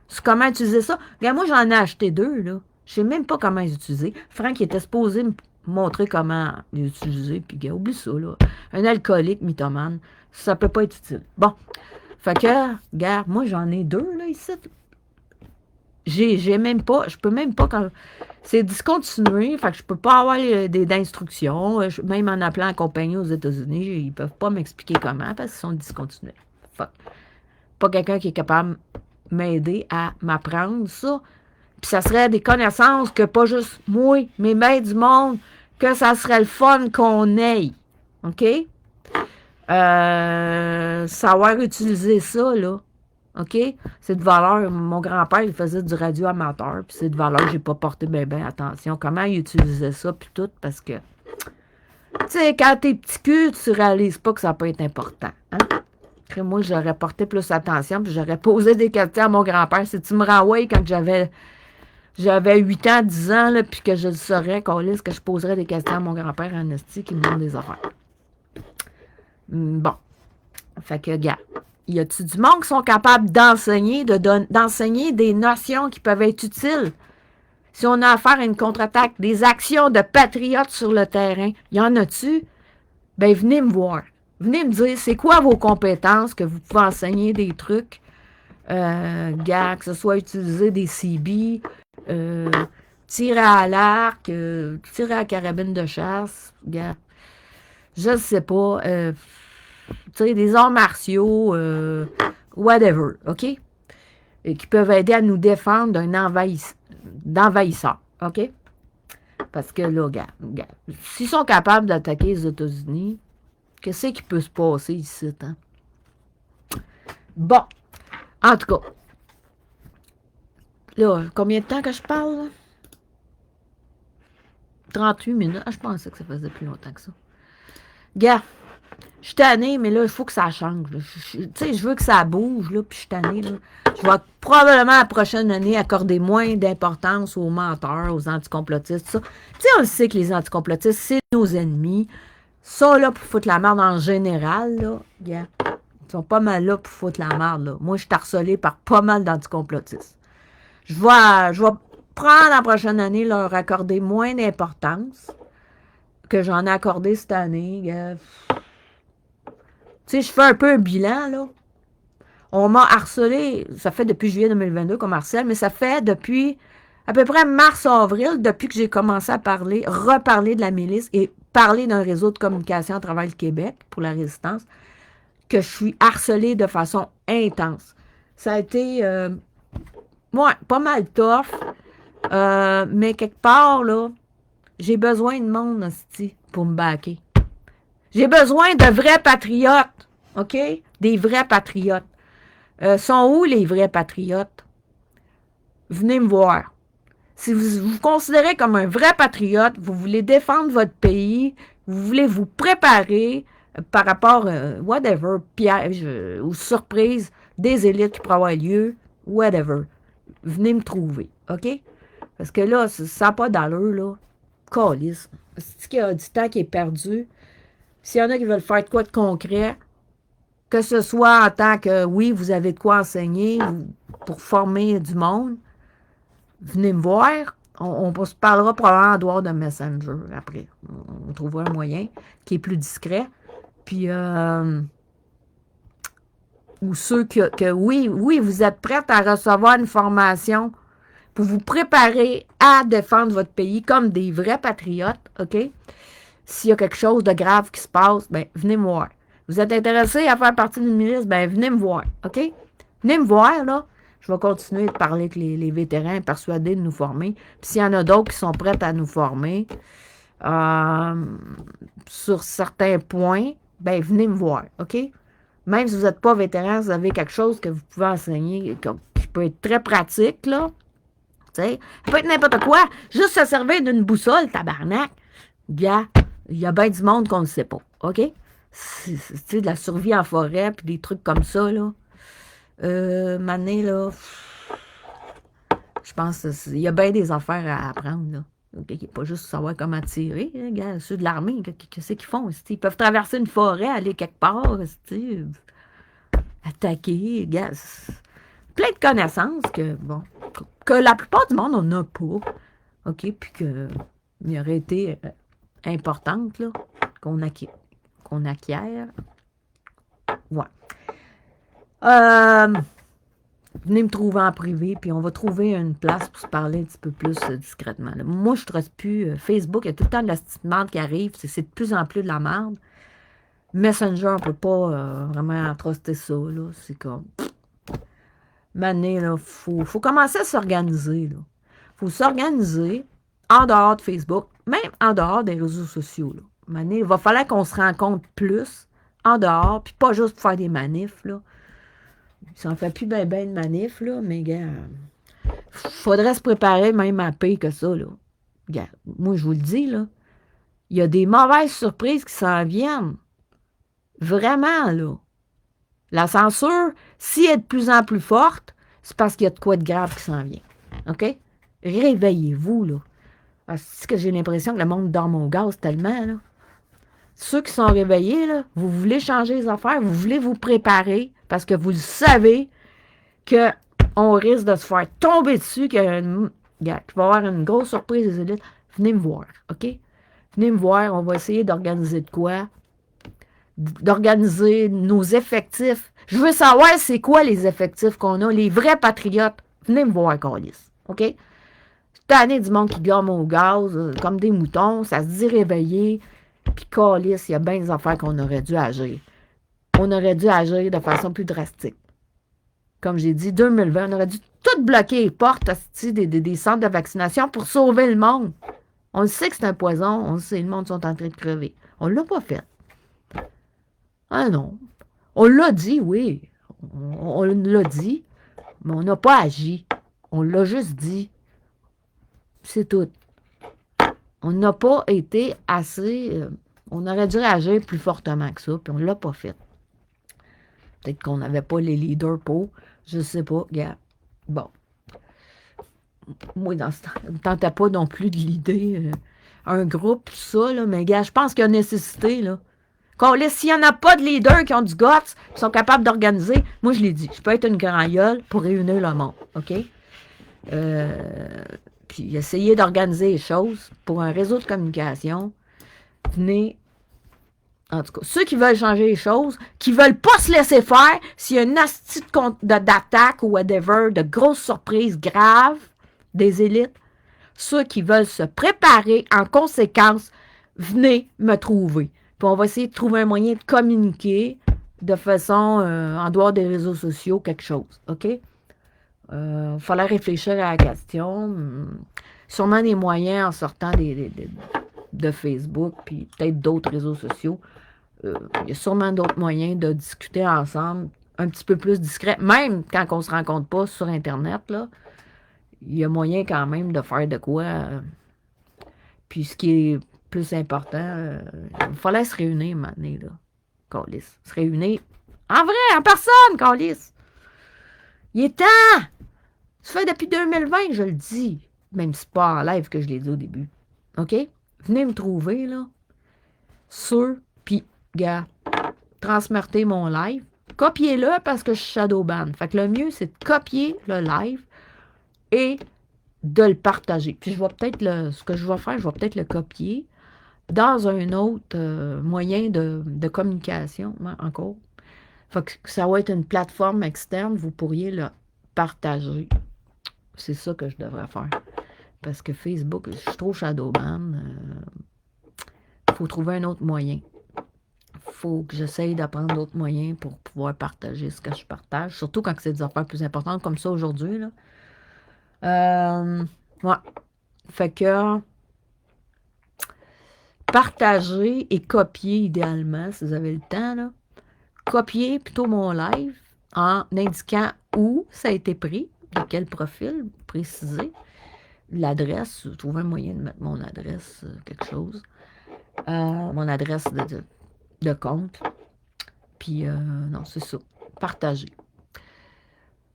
sur comment utiliser ça? Regarde, moi, j'en ai acheté 2, là. Je sais même pas comment les utiliser. Franck, il était supposé me montrer comment les utiliser, puis, gars, oublie ça, là. Un alcoolique mythomane, ça peut pas être utile. Bon. Fait que, regarde, moi, j'en ai 2, là, ici. J'ai même pas, je peux même pas, quand c'est discontinué, fait que je peux pas avoir d'instructions, même en appelant la compagnie aux États-Unis, ils peuvent pas m'expliquer comment, parce qu'ils sont discontinués. Fuck. Pas quelqu'un qui est capable de m'aider à m'apprendre ça. Puis ça serait des connaissances que pas juste moi, mais bien du monde, que ça serait le fun qu'on ait. OK? Savoir utiliser ça, là. OK? C'est de valeur. Mon grand-père, il faisait du radio amateur, puis c'est de valeur, j'ai pas porté bien attention. Comment il utilisait ça, puis tout, parce que, tu sais, quand t'es petit cul, tu réalises pas que ça peut être important. Hein? Après, moi, j'aurais porté plus attention, puis j'aurais posé des questions à mon grand-père. Si tu me renvoies quand j'avais 8 ans, 10 ans, là, puis que je le saurais, que je poserais des questions à mon grand-père en esti qui me demande des affaires. Bon. Fait que, gars, y a-tu du monde qui sont capables d'enseigner, d'enseigner des notions qui peuvent être utiles? Si on a affaire à une contre-attaque, des actions de patriotes sur le terrain, y en a-tu? Ben, venez me voir. Venez me dire, c'est quoi vos compétences que vous pouvez enseigner des trucs, gars, que ce soit utiliser des CB, tirer à l'arc, tirer à la carabine de chasse, gars, je sais pas, tu sais, des arts martiaux, whatever, OK? Et qui peuvent aider à nous défendre d'envahisseurs, OK? Parce que là, gars, s'ils sont capables d'attaquer les États-Unis, qu'est-ce qui peut se passer ici, hein? Bon, en tout cas, là, combien de temps que je parle, là? 38 minutes. Ah, je pensais que ça faisait plus longtemps que ça. Gars, je suis tannée, mais là, il faut que ça change. Tu sais, je veux que ça bouge, là, puis je suis tannée, là. Je vais probablement, la prochaine année, accorder moins d'importance aux menteurs, aux anticomplotistes, tout ça. Tu sais, on le sait que les anticomplotistes, c'est nos ennemis. Ça, là, pour foutre la merde en général, là, gars, ils sont pas mal là pour foutre la merde, là. Moi, je suis harcelée par pas mal d'anticomplotistes. Je vais prendre la prochaine année, leur accorder moins d'importance que j'en ai accordé cette année, gars. Tu sais, je fais un peu un bilan, là. On m'a harcelé, ça fait depuis juillet 2022 qu'on m'harcèle, mais ça fait depuis à peu près mars-avril, depuis que j'ai commencé à reparler de la milice et parler d'un réseau de communication à travers le Québec pour la résistance, que je suis harcelée de façon intense. Ça a été, pas mal tough, mais quelque part, là, j'ai besoin de monde, hostie, pour me backer. J'ai besoin de vrais patriotes, OK? Des vrais patriotes. Sont où les vrais patriotes? Venez me voir. Si vous vous considérez comme un vrai patriote, vous voulez défendre votre pays, vous voulez vous préparer par rapport à whatever, piège ou surprise des élites qui pourraient avoir lieu, whatever. Venez me trouver, OK? Parce que là, ça n'a pas d'allure, là. calisse. C'est qu'il y a du temps qui est perdu. S'il y en a qui veulent faire de quoi de concret, que ce soit en tant que, oui, vous avez de quoi enseigner pour former du monde, venez me voir. On se parlera probablement en dehors de Messenger après. On trouvera un moyen qui est plus discret. Puis, ou ceux que oui, vous êtes prêts à recevoir une formation pour vous préparer à défendre votre pays comme des vrais patriotes, OK? S'il y a quelque chose de grave qui se passe, ben venez me voir. Vous êtes intéressé à faire partie d'une milice, ben venez me voir, OK? Venez me voir, là. Je vais continuer de parler avec les vétérans, persuadés de nous former. Puis s'il y en a d'autres qui sont prêts à nous former sur certains points, ben venez me voir, OK? Même si vous n'êtes pas vétéran, vous avez quelque chose que vous pouvez enseigner, qui peut être très pratique, là. T'sais, ça peut être n'importe quoi. Juste se servir d'une boussole, tabarnak. Gars, il y a bien du monde qu'on ne sait pas, OK? C'est de la survie en forêt, puis des trucs comme ça, là. Mané, là, je pense qu'il y a bien des affaires à apprendre, là. Okay, pas juste savoir comment tirer, hein, gars, ceux de l'armée, qu'est-ce qu'ils font? Ils peuvent traverser une forêt, aller quelque part, attaquer, gars. Plein de connaissances que la plupart du monde, on n'a pas. OK? Puis il aurait été importante, là, qu'on acquiert. Ouais. Venez me trouver en privé, puis on va trouver une place pour se parler un petit peu plus discrètement. Là. Moi, je ne trace plus. Facebook, il y a tout le temps de la petite merde qui arrive. C'est de plus en plus de la merde. Messenger, on ne peut pas vraiment truster ça. Là. C'est comme... Mané, là, faut commencer à s'organiser. Il faut s'organiser en dehors de Facebook, même en dehors des réseaux sociaux. Là. Mané, il va falloir qu'on se rencontre plus en dehors, puis pas juste pour faire des manifs, là. Ça en fait plus ben de manifs, là, mais gars, faudrait se préparer même à pire que ça, là. Gars, moi, je vous le dis, là, il y a des mauvaises surprises qui s'en viennent. Vraiment, là. La censure, si elle est de plus en plus forte, c'est parce qu'il y a de quoi de grave qui s'en vient. OK? Réveillez-vous, là. C'est que j'ai l'impression que le monde dorme au gaz tellement, là. Ceux qui sont réveillés, là, vous voulez changer les affaires, vous voulez vous préparer parce que vous le savez qu'on risque de se faire tomber dessus, qu'il va y avoir une grosse surprise des élites. Venez me voir, OK? Venez me voir, on va essayer d'organiser de quoi? D'organiser nos effectifs. Je veux savoir c'est quoi les effectifs qu'on a, les vrais patriotes. Venez me voir, câlisse, OK? Cette année, du monde qui gomme au gaz, comme des moutons, ça se dit réveiller. Puis, câlisse, il y a bien des affaires qu'on aurait dû agir. On aurait dû agir de façon plus drastique. Comme j'ai dit, 2020, on aurait dû tout bloquer les portes des centres de vaccination pour sauver le monde. On le sait que c'est un poison, on le sait, le monde sont en train de crever. On ne l'a pas fait. Ah non. On l'a dit, oui. On l'a dit, mais on n'a pas agi. On l'a juste dit. C'est tout. On n'a pas été assez... on aurait dû réagir plus fortement que ça, puis on ne l'a pas fait. Peut-être qu'on n'avait pas les leaders pour. Je ne sais pas, gars. Bon. Moi, dans ce temps, je ne tentais pas non plus de l'idée. Un groupe, tout ça, là, mais gars, je pense qu'il y a nécessité, là. S'il n'y en a pas de leaders qui ont du guts, qui sont capables d'organiser, moi, je l'ai dit, je peux être une grand gueule pour réunir le monde, OK? Puis essayer d'organiser les choses pour un réseau de communication. Venez, en tout cas, ceux qui veulent changer les choses, qui ne veulent pas se laisser faire, s'il y a une astuce d'attaque ou whatever, de grosses surprises graves des élites, ceux qui veulent se préparer en conséquence, venez me trouver. Puis on va essayer de trouver un moyen de communiquer de façon, en dehors des réseaux sociaux, quelque chose, OK? Il fallait réfléchir à la question. Sûrement des moyens en sortant de Facebook, puis peut-être d'autres réseaux sociaux. Il y a sûrement d'autres moyens de discuter ensemble, un petit peu plus discret, même quand on ne se rencontre pas sur Internet, là. Il y a moyen quand même de faire de quoi. Puis ce qui est plus important, il fallait se réunir maintenant, là. Câlisse. Se réunir en vrai, en personne, câlisse. Il est temps! Ça fait depuis 2020 que je le dis. Même si c'est pas en live que je l'ai dit au début. OK? venez me trouver, là, puis, gars, transmettez mon live. Copiez-le parce que je suis shadowban. Fait que le mieux, c'est de copier le live et de le partager. Puis je vais peut-être ce que je vais faire, je vais peut-être le copier dans un autre moyen de communication, encore. Fait que ça va être une plateforme externe, vous pourriez le partager. C'est ça que je devrais faire. Parce que Facebook, je suis trop shadowban. Il faut trouver un autre moyen. Il faut que j'essaye d'apprendre d'autres moyens pour pouvoir partager ce que je partage. Surtout quand c'est des affaires plus importantes comme ça aujourd'hui. Ouais. Fait que partager et copier idéalement, si vous avez le temps, là. Copier plutôt mon live en indiquant où ça a été pris, de quel profil, préciser l'adresse, trouver un moyen de mettre mon adresse, quelque chose, mon adresse de compte, puis non, c'est ça, partager.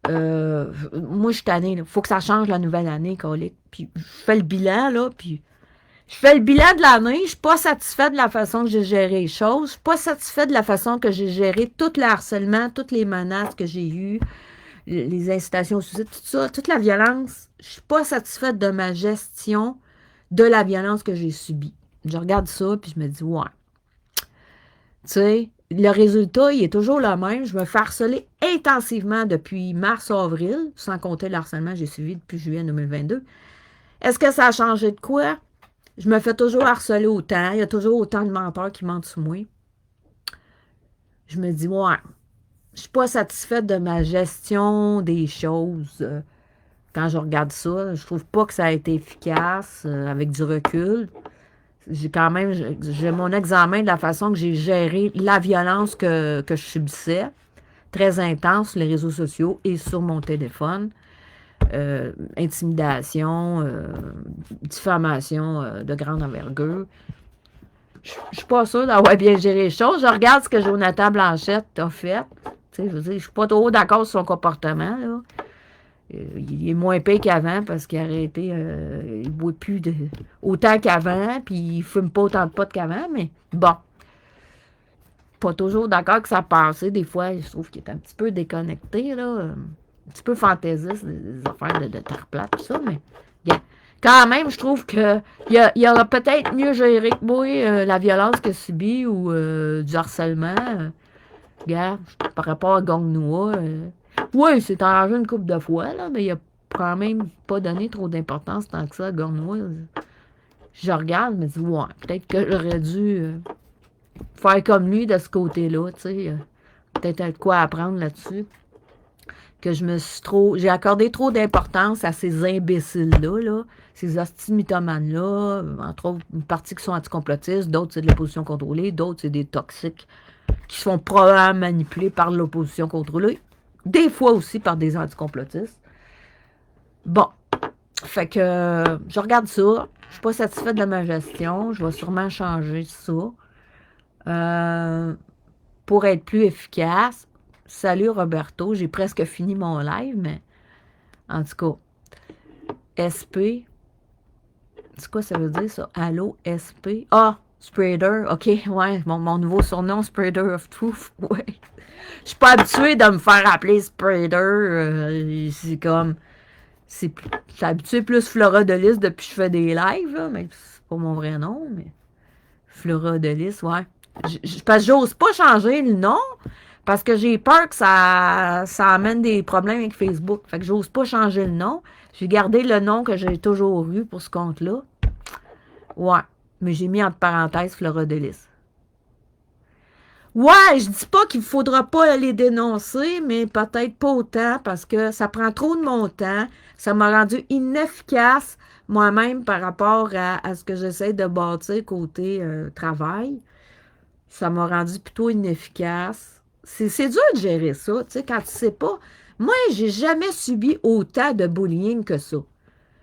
Moi, je suis tannée, il faut que ça change la nouvelle année, colique, puis je fais le bilan, là, puis je fais le bilan de l'année, je ne suis pas satisfaite de la façon que j'ai géré les choses, je ne suis pas satisfaite de la façon que j'ai géré tout le harcèlement, toutes les menaces que j'ai eues, les incitations au suicide, tout ça, toute la violence. Je ne suis pas satisfaite de ma gestion de la violence que j'ai subie. Je regarde ça, puis je me dis, ouais. Tu sais, le résultat, il est toujours le même. Je me fais harceler intensivement depuis mars-avril, sans compter le harcèlement que j'ai suivi depuis juillet 2022. Est-ce que ça a changé de quoi? Je me fais toujours harceler autant. Il y a toujours autant de menteurs qui mentent sur moi. Je me dis, ouais, je suis pas satisfaite de ma gestion des choses. Quand je regarde ça, je trouve pas que ça a été efficace avec du recul. J'ai mon examen de la façon que j'ai géré la violence que je subissais, très intense sur les réseaux sociaux et sur mon téléphone. Intimidation, diffamation de grande envergure. Je suis pas sûre d'avoir bien géré les choses. Je regarde ce que Jonathan Blanchette a fait. Je veux dire, je suis pas trop d'accord sur son comportement. Là. Il est moins payé qu'avant parce qu'il a arrêté. Il ne boit plus autant qu'avant, puis il ne fume pas autant de potes qu'avant, mais bon. Pas toujours d'accord que ça passait. Des fois, je trouve qu'il est un petit peu déconnecté, là. Un petit peu fantaisiste, des affaires de terre plate, tout ça, mais quand même, je trouve qu'il aurait peut-être mieux géré que moi la violence qu'il a subie ou du harcèlement. Regarde, par rapport à Gongnoa, oui, il s'est arrangé une couple de fois, là, mais il n'a quand même pas donné trop d'importance tant que ça à Gongnoa. Je regarde, je me dis, ouais, peut-être que j'aurais dû faire comme lui de ce côté-là, tu sais. Peut-être de quoi apprendre là-dessus. Que j'ai accordé trop d'importance à ces imbéciles-là, là, ces hosties-mythomanes-là, entre autres, une partie qui sont anticomplotistes, d'autres, c'est de l'opposition contrôlée, d'autres, c'est des toxiques qui se font probablement manipuler par l'opposition contrôlée, des fois aussi par des anticomplotistes. Bon, fait que je regarde ça, je suis pas satisfaite de ma gestion, je vais sûrement changer ça pour être plus efficace. Salut Roberto, j'ai presque fini mon live, mais en tout cas, SP, c'est quoi ça veut dire ça? Allô, SP? Ah, Spreader, ok, ouais, mon nouveau surnom, Spreader of Truth, ouais. Je suis pas habituée de me faire appeler Spreader, c'est comme, je suis habituée plus Flora de Lys depuis que je fais des lives, là, mais c'est pas mon vrai nom, mais Flora de Lys, ouais. Parce que j'ose pas changer le nom, parce que j'ai peur que ça amène des problèmes avec Facebook. Fait que j'ose pas changer le nom. J'ai gardé le nom que j'ai toujours eu pour ce compte-là. Ouais. Mais j'ai mis entre parenthèses Flora de Lys. Ouais, je dis pas qu'il faudra pas les dénoncer, mais peut-être pas autant parce que ça prend trop de mon temps. Ça m'a rendu inefficace moi-même par rapport à ce que j'essaie de bâtir côté travail. Ça m'a rendu plutôt inefficace. C'est dur de gérer ça, tu sais, quand tu sais pas. Moi, j'ai jamais subi autant de bullying que ça.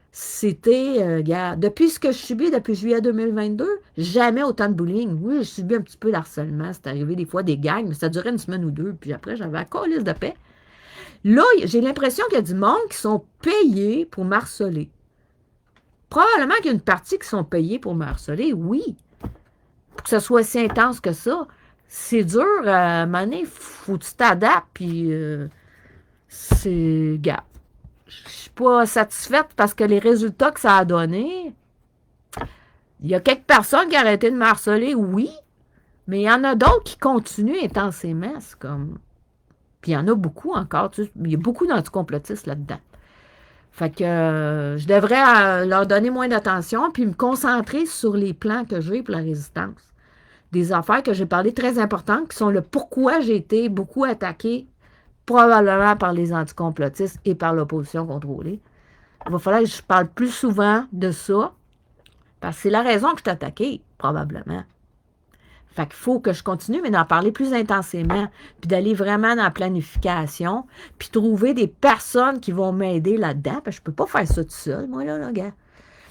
C'était, regarde, depuis ce que je subis depuis juillet 2022, jamais autant de bullying. Oui, j'ai subi un petit peu d'harcèlement. C'est arrivé des fois des gangs, mais ça durait une semaine ou deux. Puis après, j'avais la colisse de paix. Là, j'ai l'impression qu'il y a du monde qui sont payés pour m'harceler. Probablement qu'il y a une partie qui sont payés pour me harceler, oui. Pour que ce soit si intense que ça. C'est dur, à un moment donné, faut que tu t'adaptes, puis c'est... Gars, je suis pas satisfaite parce que les résultats que ça a donné, il y a quelques personnes qui ont arrêté de me harceler, oui, mais il y en a d'autres qui continuent intensément, c'est comme... Puis il y en a beaucoup encore, tu sais, il y a beaucoup d'anticomplotistes là-dedans. Fait que je devrais leur donner moins d'attention puis me concentrer sur les plans que j'ai pour la résistance. Des affaires que j'ai parlé très importantes qui sont le pourquoi j'ai été beaucoup attaqué, probablement par les anticomplotistes et par l'opposition contrôlée. Il va falloir que je parle plus souvent de ça parce que c'est la raison que je suis attaqué, probablement. Fait qu'il faut que je continue, mais d'en parler plus intensément, puis d'aller vraiment dans la planification, puis trouver des personnes qui vont m'aider là-dedans, parce que je peux pas faire ça tout seul, moi, là, gars.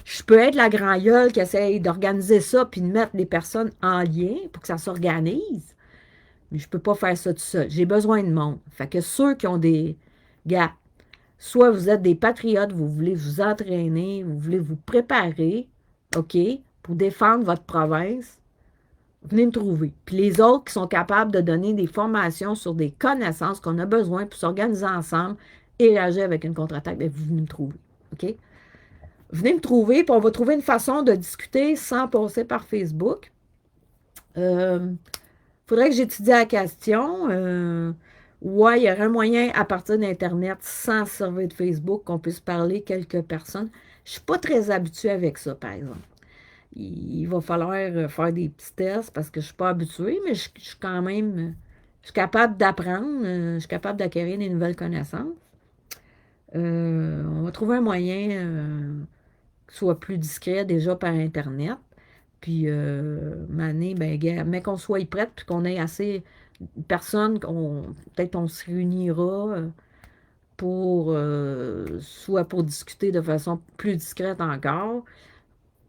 Je peux être la grand gueule qui essaye d'organiser ça, puis de mettre les personnes en lien pour que ça s'organise, mais je peux pas faire ça tout seul. J'ai besoin de monde. Fait que ceux qui ont des... Gars, soit vous êtes des patriotes, vous voulez vous entraîner, vous voulez vous préparer, OK, pour défendre votre province, venez me trouver. Puis les autres qui sont capables de donner des formations sur des connaissances qu'on a besoin pour s'organiser ensemble et agir avec une contre-attaque, bien, vous venez me trouver. OK? Venez me trouver, puis on va trouver une façon de discuter sans passer par Facebook. Faudrait que j'étudie la question. Ouais, il y aurait un moyen à partir d'Internet, sans servir de Facebook, qu'on puisse parler quelques personnes. Je ne suis pas très habituée avec ça, par exemple. Il va falloir faire des petits tests parce que je ne suis pas habituée, mais je suis quand même je suis capable d'apprendre, je suis capable d'acquérir des nouvelles connaissances. On va trouver un moyen qui soit plus discret déjà par Internet. Puis, Mané, ben, mais qu'on soit prête, puis qu'on ait assez de personnes, peut-être on se réunira pour soit pour discuter de façon plus discrète encore,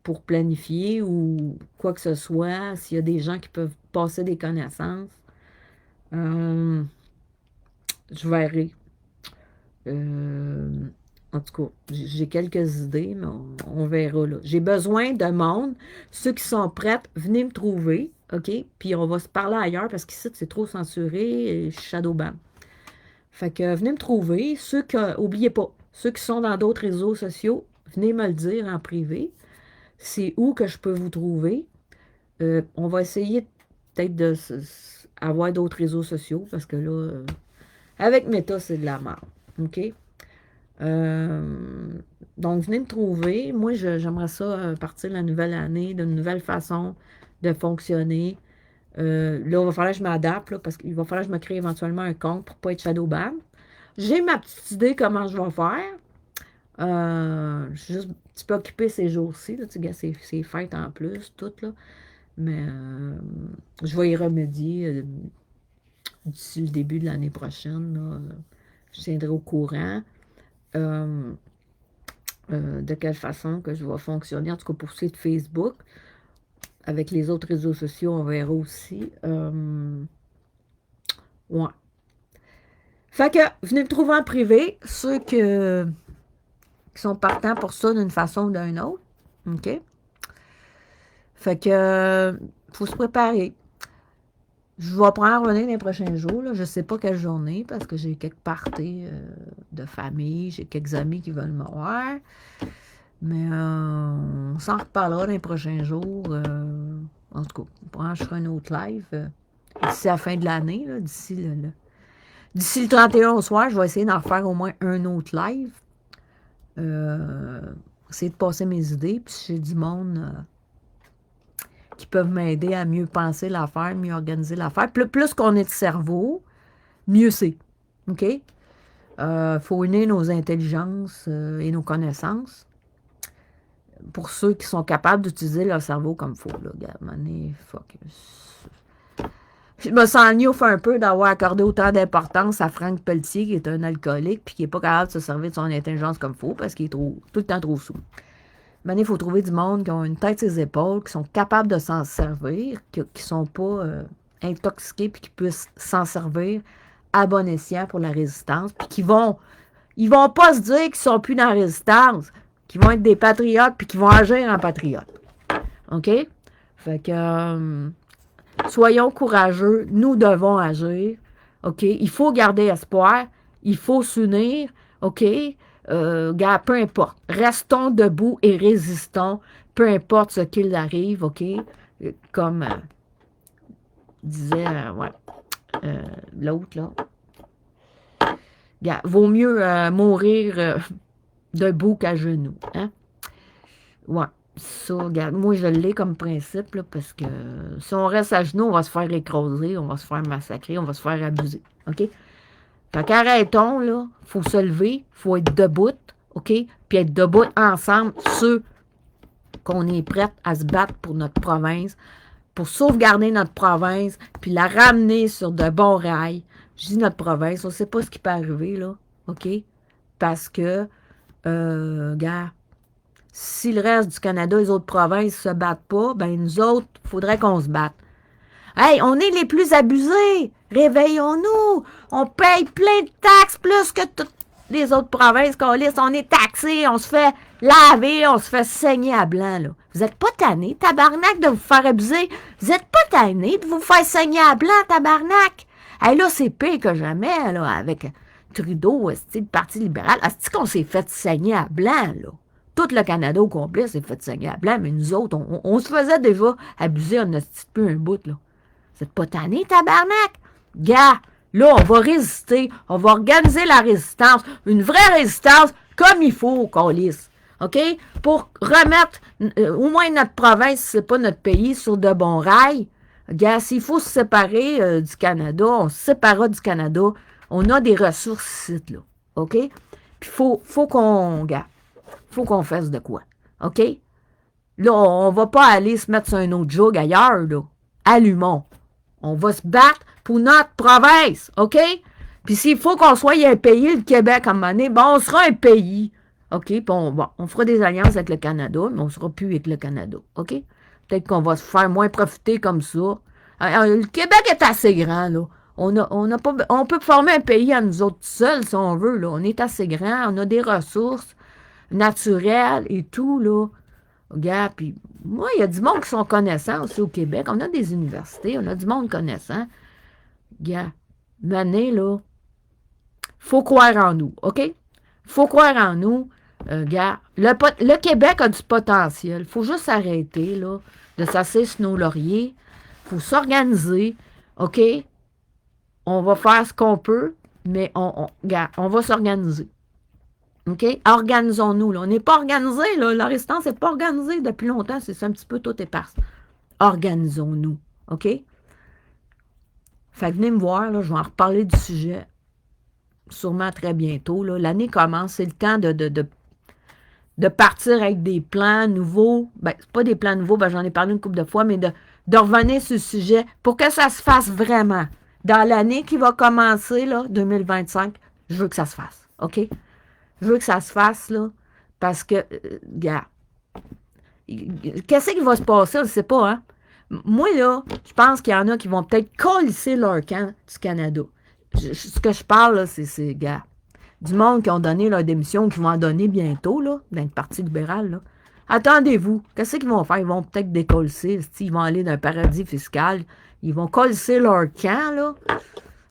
pour planifier ou quoi que ce soit, s'il y a des gens qui peuvent passer des connaissances, je verrai. En tout cas, j'ai quelques idées, mais on verra là. J'ai besoin de monde. Ceux qui sont prêts, venez me trouver, OK? Puis on va se parler ailleurs parce qu'ici, c'est trop censuré et je suis shadowban. Fait que venez me trouver. Ceux que, oubliez pas, ceux qui sont dans d'autres réseaux sociaux, venez me le dire en privé. C'est où que je peux vous trouver. On va essayer peut-être d'avoir d'autres réseaux sociaux parce que là, avec Meta, c'est de la merde. OK? Donc, venez me trouver. Moi, j'aimerais ça partir de la nouvelle année, d'une nouvelle façon de fonctionner. Là, il va falloir que je m'adapte, parce qu'il va falloir que je me crée éventuellement un compte pour ne pas être shadowban. J'ai ma petite idée comment je vais faire. Je suis juste un petit peu occupée ces jours-ci. C'est fête en plus, tout, là. Mais je vais y remédier d'ici le début de l'année prochaine. Là. Je tiendrai au courant. De quelle façon que je vais fonctionner, en tout cas pour ce qui est de Facebook. Avec les autres réseaux sociaux, on verra aussi. Ouais. Fait que, venez me trouver en privé, ceux qui sont partants pour ça d'une façon ou d'une autre. OK? Fait que, faut se préparer. Je vais prendre revenir les prochains jours. Là. Je ne sais pas quelle journée parce que j'ai quelques parties de famille, j'ai quelques amis qui veulent me voir. Mais on s'en reparlera dans les prochains jours. En tout cas, je ferai un autre live d'ici la fin de l'année. D'ici le 31 au soir, je vais essayer d'en faire au moins un autre live. Essayer de passer mes idées. Puis si j'ai du monde qui peuvent m'aider à mieux penser l'affaire, mieux organiser l'affaire. Plus qu'on est de cerveau, mieux c'est. OK? Faut unir nos intelligences et nos connaissances. Pour ceux qui sont capables d'utiliser leur cerveau comme il faut. Là, regarde, fuck. Je me sens fait un peu d'avoir accordé autant d'importance à Franck Pelletier, qui est un alcoolique, puis qui n'est pas capable de se servir de son intelligence comme il faut, parce qu'il est tout le temps trop sous. Il faut trouver du monde qui ont une tête sur les épaules, qui sont capables de s'en servir, qui ne sont pas intoxiqués, puis qui puissent s'en servir à bon escient pour la résistance, puis ils vont pas se dire qu'ils ne sont plus dans la résistance. qui vont être des patriotes, puis qui vont agir en patriotes. OK? Fait que, soyons courageux, nous devons agir. OK? Il faut garder espoir, il faut s'unir. OK? Gars, peu importe. Restons debout et résistons, peu importe ce qu'il arrive. OK? Comme disait, ouais, l'autre, là. Gars, vaut mieux mourir debout qu'à genoux. Hein? Ouais. Ça, regarde, moi, je l'ai comme principe, là, parce que si on reste à genoux, on va se faire écraser, on va se faire massacrer, on va se faire abuser. OK? Fait qu'arrêtons, là. Faut se lever, faut être debout, OK? Puis être debout ensemble, ceux qu'on est prêts à se battre pour notre province, pour sauvegarder notre province, puis la ramener sur de bons rails. Je dis notre province, on ne sait pas ce qui peut arriver, là. OK? Parce que, gars, si le reste du Canada, les autres provinces ne se battent pas, ben nous autres, il faudrait qu'on se batte. Hey, on est les plus abusés! Réveillons-nous! On paye plein de taxes plus que toutes les autres provinces qu'on liste. On est taxés, on se fait laver, on se fait saigner à blanc, là. Vous êtes pas tannés, tabarnak, de vous faire abuser? Vous êtes pas tannés de vous faire saigner à blanc, tabarnak? Hey, là, c'est pire que jamais, là, avec Trudeau, le Parti libéral. Est-ce qu'on s'est fait saigner à blanc, là? Tout le Canada au complet s'est fait saigner à blanc, mais nous autres, on se faisait déjà abuser, on a peu un bout, là. Vous êtes pas tannés, tabarnak? Gars, là, on va résister, on va organiser la résistance, une vraie résistance, comme il faut, qu'on lisse. OK? Pour remettre au moins notre province, si c'est pas notre pays, sur de bons rails. Gars, s'il faut se séparer du Canada, on se séparera du Canada. On a des ressources ici, là. OK? Puis faut qu'on, gars, faut qu'on fasse de quoi. OK? Là, on va pas aller se mettre sur un autre jug ailleurs, là. Allumons. On va se battre pour notre province, OK? Puis s'il faut qu'on soit un pays, le Québec, à un moment donné, bon, on sera un pays. OK? Puis on fera des alliances avec le Canada, mais on ne sera plus avec le Canada. OK? Peut-être qu'on va se faire moins profiter comme ça. Le Québec est assez grand, là. On peut former un pays à nous autres seuls, si on veut, là. On est assez grand, on a des ressources naturelles et tout, là. Regarde, puis moi, il y a du monde qui sont connaissants aussi au Québec. On a des universités, on a du monde connaissant. Regarde, mané, là, faut croire en nous, OK? Faut croire en nous. Regarde, le Québec a du potentiel. Faut juste arrêter, là, de s'asseoir sur nos lauriers. Faut s'organiser, OK? On va faire ce qu'on peut, mais regarde, on va s'organiser. OK? Organisons-nous, là. On n'est pas organisé, là. La résistance n'est pas organisée depuis longtemps. C'est un petit peu tout éparse. Organisons-nous. OK? Fait que venez me voir, là. Je vais en reparler du sujet sûrement très bientôt, là. L'année commence. C'est le temps de partir avec des plans nouveaux. Ben, c'est pas des plans nouveaux, ben, j'en ai parlé une couple de fois, mais de revenir sur le sujet pour que ça se fasse vraiment. Dans l'année qui va commencer, là, 2025, je veux que ça se fasse. OK? Je veux que ça se fasse, là, parce que, gars, qu'est-ce qui va se passer, je ne sais pas, hein? Moi, là, je pense qu'il y en a qui vont peut-être colisser leur camp du Canada. Ce que je parle, là, c'est, gars, du monde qui ont donné leur démission, qui vont en donner bientôt, là, dans le Parti libéral, là. Attendez-vous, qu'est-ce qu'ils vont faire? Ils vont peut-être décolisser, ils vont aller dans un paradis fiscal, ils vont colisser leur camp, là.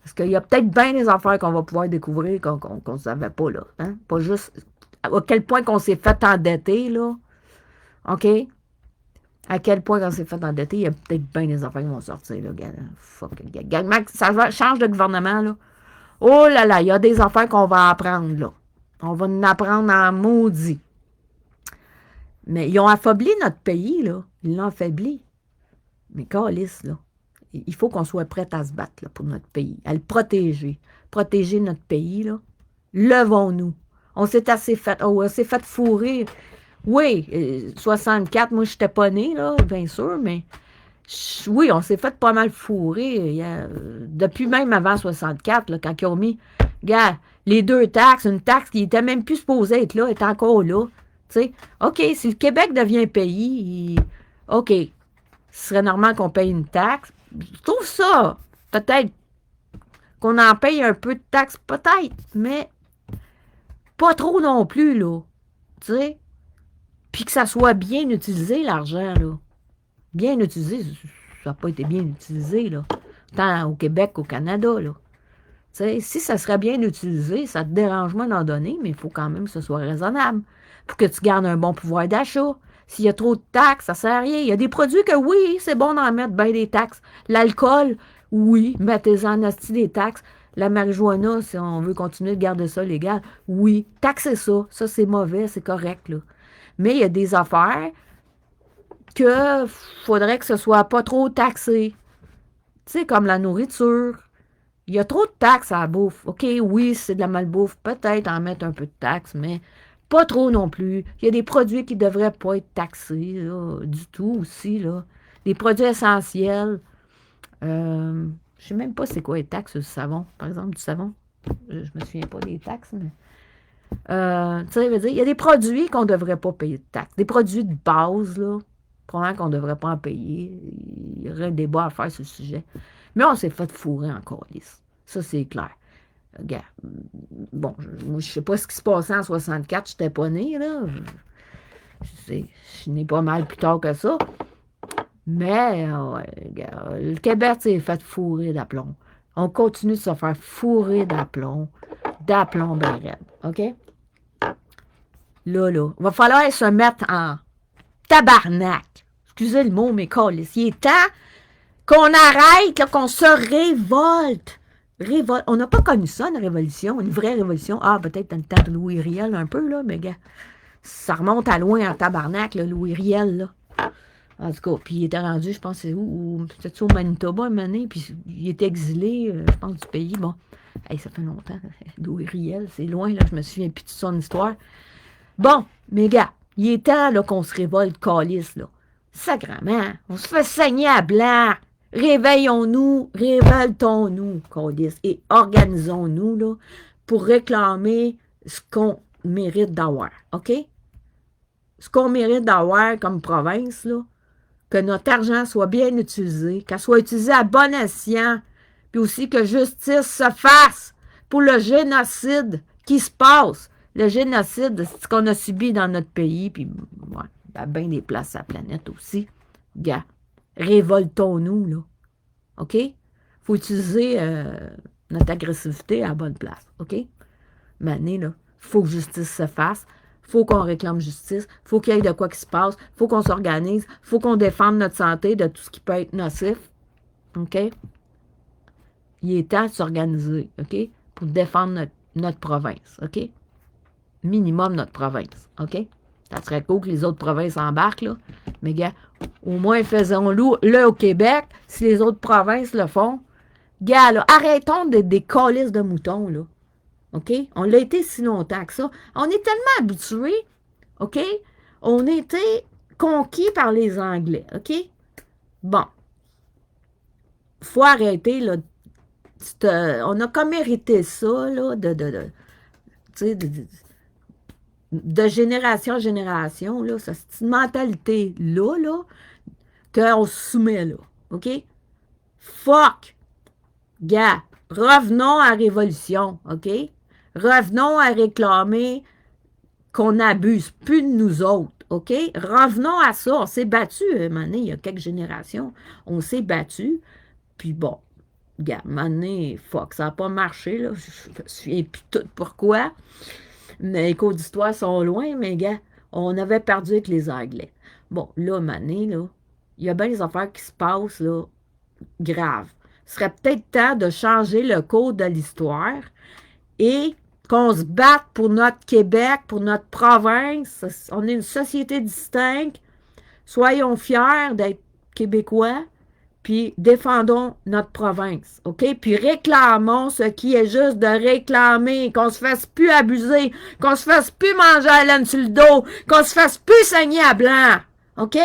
Parce qu'il y a peut-être bien des affaires qu'on va pouvoir découvrir qu'on ne savait pas, là. Hein? Pas juste à quel point qu'on s'est fait endetter, là. OK? À quel point qu'on s'est fait endetter, il y a peut-être bien des affaires qui vont sortir, là. Fuck. Ça change de gouvernement, là. Oh là là, il y a des affaires qu'on va apprendre, là. On va en apprendre en maudit. Mais ils ont affaibli notre pays, là. Ils l'ont affaibli. Mais câlisse, là. Il faut qu'on soit prêt à se battre là, pour notre pays, à le protéger. Protéger notre pays, là. Levons-nous. On s'est assez fait, on s'est fait fourrer. Oui, 64, moi, je n'étais pas née, là, bien sûr, mais oui, on s'est fait pas mal fourrer. Depuis même avant 64, là, quand ils ont mis, regarde, les deux taxes, une taxe qui n'était même plus supposée être là, est encore là. Tu sais, OK, si le Québec devient pays, OK, ce serait normal qu'on paye une taxe. Je trouve ça, peut-être qu'on en paye un peu de taxes, peut-être, mais pas trop non plus, là. Tu sais, Puis que ça soit bien utilisé, l'argent, là. Bien utilisé, ça n'a pas été bien utilisé, là. Tant au Québec qu'au Canada, là. T'sais, si ça serait bien utilisé, ça te dérange moins d'en donner, mais il faut quand même que ce soit raisonnable pour que tu gardes un bon pouvoir d'achat. S'il y a trop de taxes, ça ne sert à rien. Il y a des produits que oui, c'est bon d'en mettre bien des taxes. L'alcool, oui, mettez-en asti des taxes. La marijuana, si on veut continuer de garder ça légal, oui, taxez ça. Ça, c'est mauvais, c'est correct, là. Mais il y a des affaires que faudrait que ce soit pas trop taxé. Tu sais, comme la nourriture. Il y a trop de taxes à la bouffe. OK, oui, c'est de la malbouffe. Peut-être en mettre un peu de taxes, mais pas trop non plus. Il y a des produits qui ne devraient pas être taxés là, du tout aussi. Là. Des produits essentiels. Je ne sais même pas c'est quoi les taxes sur le savon. Par exemple, du savon. Je me souviens pas des taxes, mais... tu sais, il y a des produits qu'on ne devrait pas payer de taxes. Des produits de base, là. Probablement qu'on ne devrait pas en payer. Il y aurait un débat à faire sur le sujet. Mais on s'est fait fourrer encore, lisse. Ça, c'est clair. Regarde, bon, moi, je sais pas ce qui se passait en 64, je n'étais pas né, là. Je n'ai pas mal plus tard que ça. Mais, ouais, regarde, le Québec s'est fait fourrer d'aplomb. On continue de se faire fourrer d'aplomb ben raide, OK? Là, il va falloir se mettre en tabarnak. Excusez le mot, mais câlisse. Il est temps qu'on arrête, là, qu'on se révolte. On n'a pas connu ça, une révolution, une vraie révolution. Ah, peut-être dans le temps de Louis Riel un peu, là, mais gars, ça remonte à loin en tabarnak, là, Louis Riel, là. En tout cas, puis il était rendu, je pense, c'est où? Peut-être au Manitoba, un moment donné, puis il était exilé, je pense, du pays. Bon, hey, ça fait longtemps, Louis Riel, c'est loin, là, je me souviens plus de son histoire. Bon, mes gars, il est temps, là, qu'on se révolte, calice, là. Sacrement, on se fait saigner à blanc. Réveillons-nous, révoltons-nous, calice, et organisons-nous, là, pour réclamer ce qu'on mérite d'avoir, OK? Ce qu'on mérite d'avoir comme province, là, que notre argent soit bien utilisé, qu'elle soit utilisée à bon escient, puis aussi que justice se fasse pour le génocide qui se passe. Le génocide, c'est ce qu'on a subi dans notre pays, puis ouais, à bien des places sur la planète aussi. Gars, révoltons-nous, là. OK? Il faut utiliser notre agressivité à la bonne place. OK? Maintenant, là, il faut que justice se fasse. Il faut qu'on réclame justice. Il faut qu'il y ait de quoi qui se passe. Il faut qu'on s'organise. Il faut qu'on défende notre santé de tout ce qui peut être nocif. OK? Il est temps de s'organiser, OK? Pour défendre notre province, OK? Minimum notre province, OK? Ça serait cool que les autres provinces embarquent, là. Mais, gars, au moins faisons-le au Québec, si les autres provinces le font. Gars, là, arrêtons d'être des calices de moutons, là. OK? On l'a été si longtemps que ça. On est tellement habitués, OK? On était conquis par les Anglais, OK? Bon. Faut arrêter, là. On a comme hérité ça, là, de génération en génération, là. C'est une mentalité-là, là, qu'on se soumet, là. OK? Fuck! Gars, revenons à la révolution, OK? Revenons à réclamer qu'on n'abuse plus de nous autres, OK? Revenons à ça. On s'est battu, un moment donné, il y a quelques générations. On s'est battu. Puis bon, gars, un moment donné, fuck, ça n'a pas marché, là. Je me souviens plus tout pourquoi. Les cours d'histoire sont loin, mais gars, on avait perdu avec les Anglais. Bon, là, un moment donné, là, il y a bien des affaires qui se passent, là, graves. Ce serait peut-être temps de changer le cours de l'histoire et qu'on se batte pour notre Québec, pour notre province. On est une société distincte. Soyons fiers d'être Québécois, puis défendons notre province, OK? Puis réclamons ce qui est juste de réclamer, qu'on se fasse plus abuser, qu'on se fasse plus manger à laine sur le dos, qu'on se fasse plus saigner à blanc, OK?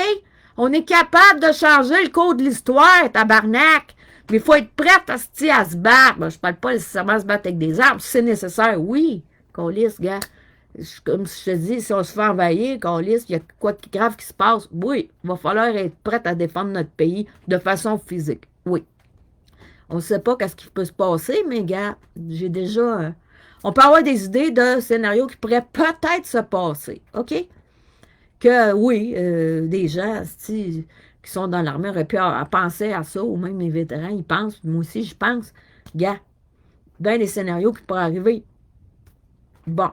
On est capable de changer le cours de l'histoire, tabarnak! Mais il faut être prête à se battre. Ben, je ne parle pas nécessairement de se battre avec des armes. Si c'est nécessaire, oui. Câlisse, gars. Comme je te dis, si on se fait envahir, câlisse, il y a quoi de grave qui se passe. Oui, il va falloir être prête à défendre notre pays de façon physique. Oui. On ne sait pas qu'est-ce qui peut se passer, mais gars, j'ai déjà... on peut avoir des idées de scénarios qui pourraient peut-être se passer. OK? que oui, des gens qui sont dans l'armée auraient pu penser à ça, ou même les vétérans, ils pensent, moi aussi je pense, gars, ben les scénarios qui pourraient arriver. Bon,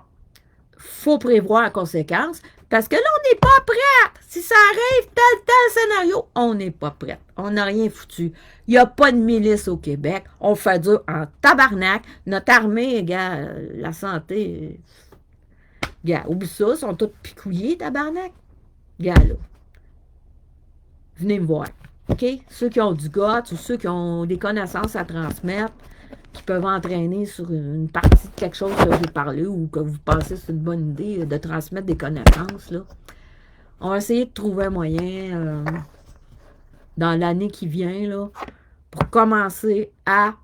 faut prévoir en conséquence, parce que là, on n'est pas prêt. Si ça arrive, tel scénario, on n'est pas prêt. On n'a rien foutu. Il n'y a pas de milice au Québec. On fait dur en tabarnak. Notre armée, gars, la santé, gars, oublie ça, ils sont tous picouillés, tabarnak. Gars, là, venez me voir. OK? Ceux qui ont du goût ou ceux qui ont des connaissances à transmettre, qui peuvent entraîner sur une partie de quelque chose que j'ai parlé ou que vous pensez que c'est une bonne idée de transmettre des connaissances, là. On va essayer de trouver un moyen dans l'année qui vient, là, pour commencer à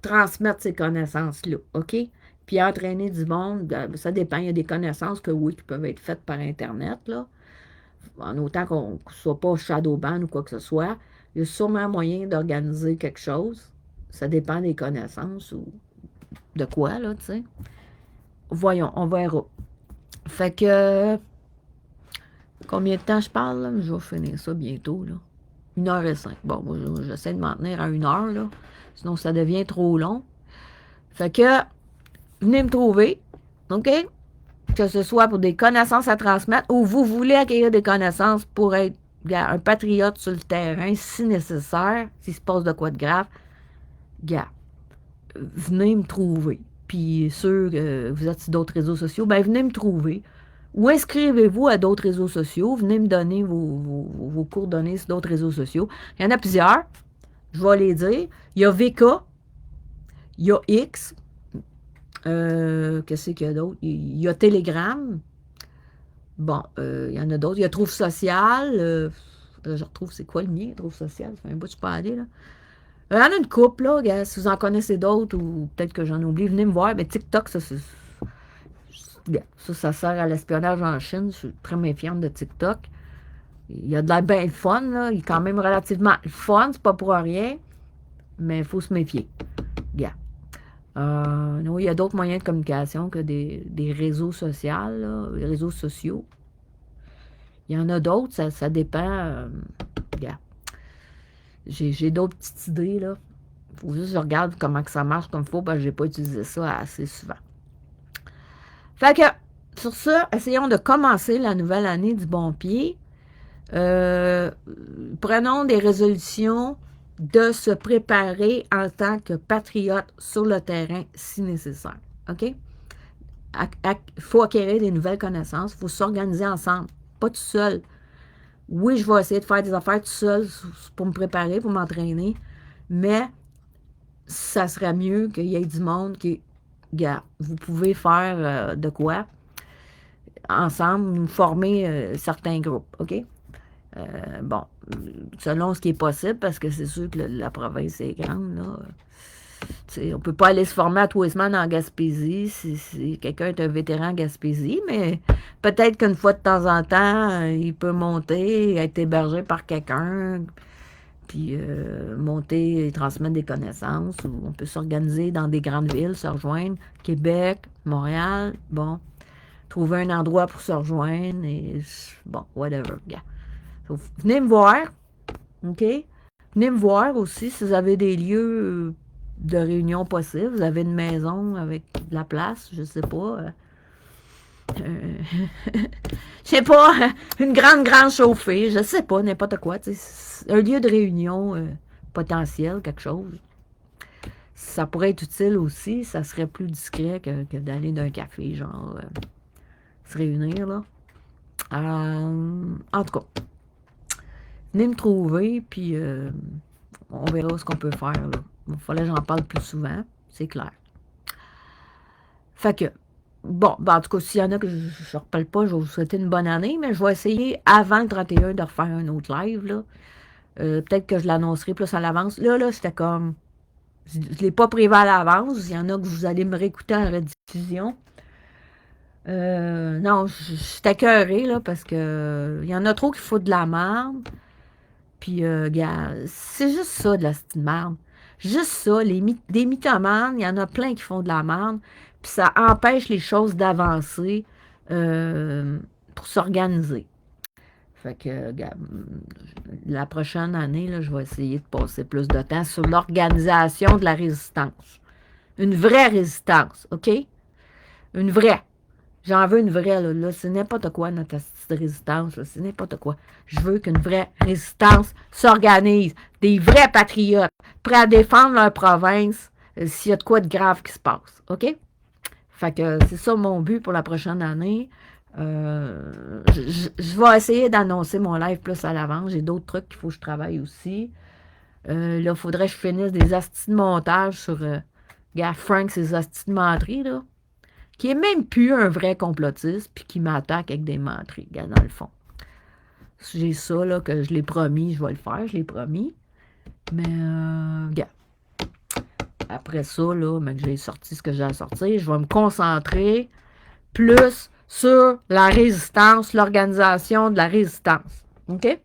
transmettre ces connaissances-là, OK? Puis entraîner du monde, ça dépend, il y a des connaissances que oui, qui peuvent être faites par Internet, là, en autant qu'on ne soit pas shadowban ou quoi que ce soit. Il y a sûrement un moyen d'organiser quelque chose. Ça dépend des connaissances ou de quoi, là, tu sais. Voyons, on verra. Fait que, combien de temps je parle, là? Je vais finir ça bientôt, là. 1h05. Bon, moi, j'essaie de m'en tenir à 1h, là. Sinon, ça devient trop long. Fait que, venez me trouver, OK? Que ce soit pour des connaissances à transmettre ou vous voulez acquérir des connaissances pour être un patriote sur le terrain, si nécessaire, s'il se passe de quoi de grave, gars, venez me trouver. Puis ceux que vous êtes sur d'autres réseaux sociaux, ben venez me trouver. Ou inscrivez-vous à d'autres réseaux sociaux. Venez me donner vos coordonnées sur d'autres réseaux sociaux. Il y en a plusieurs. Je vais les dire. Il y a VK. Il y a X. Qu'est-ce qu'il y a d'autre? Il y a Telegram. Bon, il y en a d'autres. Il y a Trouve Social. Je retrouve, c'est quoi le mien, Trouve Social? Ça fait un bout que je peux aller, là. Il y en a une couple, là, gars, si vous en connaissez d'autres, ou peut-être que j'en oublie, venez me voir. Mais TikTok, ça sert à l'espionnage en Chine. Je suis très méfiante de TikTok. Il y a de la bien fun, là. Il est quand même relativement fun, c'est pas pour rien. Mais il faut se méfier. Gars. Non, il y a d'autres moyens de communication que des réseaux sociaux, là, les réseaux sociaux. Il y en a d'autres, ça dépend. Gars. J'ai d'autres petites idées, là. Faut juste que je regarde comment que ça marche comme il faut, parce que j'ai pas utilisé ça assez souvent. Fait que, sur ça, essayons de commencer la nouvelle année du bon pied. Prenons des résolutions de se préparer en tant que patriote sur le terrain si nécessaire. OK? Il faut acquérir des nouvelles connaissances, il faut s'organiser ensemble, pas tout seul. Oui, je vais essayer de faire des affaires tout seul pour me préparer, pour m'entraîner, mais ça serait mieux qu'il y ait du monde qui, regarde, vous pouvez faire de quoi ensemble, nous former certains groupes, OK? Bon, selon ce qui est possible, parce que c'est sûr que la province est grande, là. On ne peut pas aller se former à tous les semaines en Gaspésie si quelqu'un est un vétéran en Gaspésie, mais peut-être qu'une fois de temps en temps, il peut monter, être hébergé par quelqu'un, puis monter et transmettre des connaissances, ou on peut s'organiser dans des grandes villes, se rejoindre, Québec, Montréal, bon, trouver un endroit pour se rejoindre, et bon, whatever, gars. Venez me voir, OK? Venez me voir aussi si vous avez des lieux de réunion possibles. Vous avez une maison avec de la place, je sais pas. Je sais pas, une grande chauffée, je sais pas, n'importe quoi. Un lieu de réunion potentiel, quelque chose. Ça pourrait être utile aussi, ça serait plus discret que d'aller d'un café, genre, se réunir, là. En tout cas, venez me trouver, puis on verra ce qu'on peut faire, là. Il fallait que j'en parle plus souvent, c'est clair. Fait que, bon, ben en tout cas, s'il y en a que je ne reparle pas, je vais vous souhaiter une bonne année, mais je vais essayer avant le 31 de refaire un autre live, là. Peut-être que je l'annoncerai plus à l'avance. Là, c'était comme, je ne l'ai pas prévu à l'avance. Il y en a que vous allez me réécouter en rediffusion. Non, je suis écœurée, là, parce que il y en a trop qui foutent de la merde. Puis, gars, c'est juste ça, de la petite merde. Juste ça, des mythomanes, il y en a plein qui font de la merde, puis ça empêche les choses d'avancer. pour s'organiser. Fait que, la prochaine année, là, je vais essayer de passer plus de temps sur l'organisation de la résistance. Une vraie résistance, OK? Une vraie. J'en veux une vraie, là c'est n'importe quoi, notre de résistance, c'est n'importe quoi. Je veux qu'une vraie résistance s'organise. Des vrais patriotes, prêts à défendre leur province s'il y a de quoi de grave qui se passe, OK? Fait que c'est ça mon but pour la prochaine année. Je vais essayer d'annoncer mon live plus à l'avance. J'ai d'autres trucs qu'il faut que je travaille aussi. Là, il faudrait que je finisse des astis de montage sur Frank, ses astis de menterie, là, qui est même plus un vrai complotiste, puis qui m'attaque avec des menteries, dans le fond. J'ai ça, là, que je l'ai promis, je vais le faire, je l'ai promis. Mais, après ça, là, que j'ai sorti ce que j'ai à sortir, je vais me concentrer plus sur la résistance, l'organisation de la résistance. OK?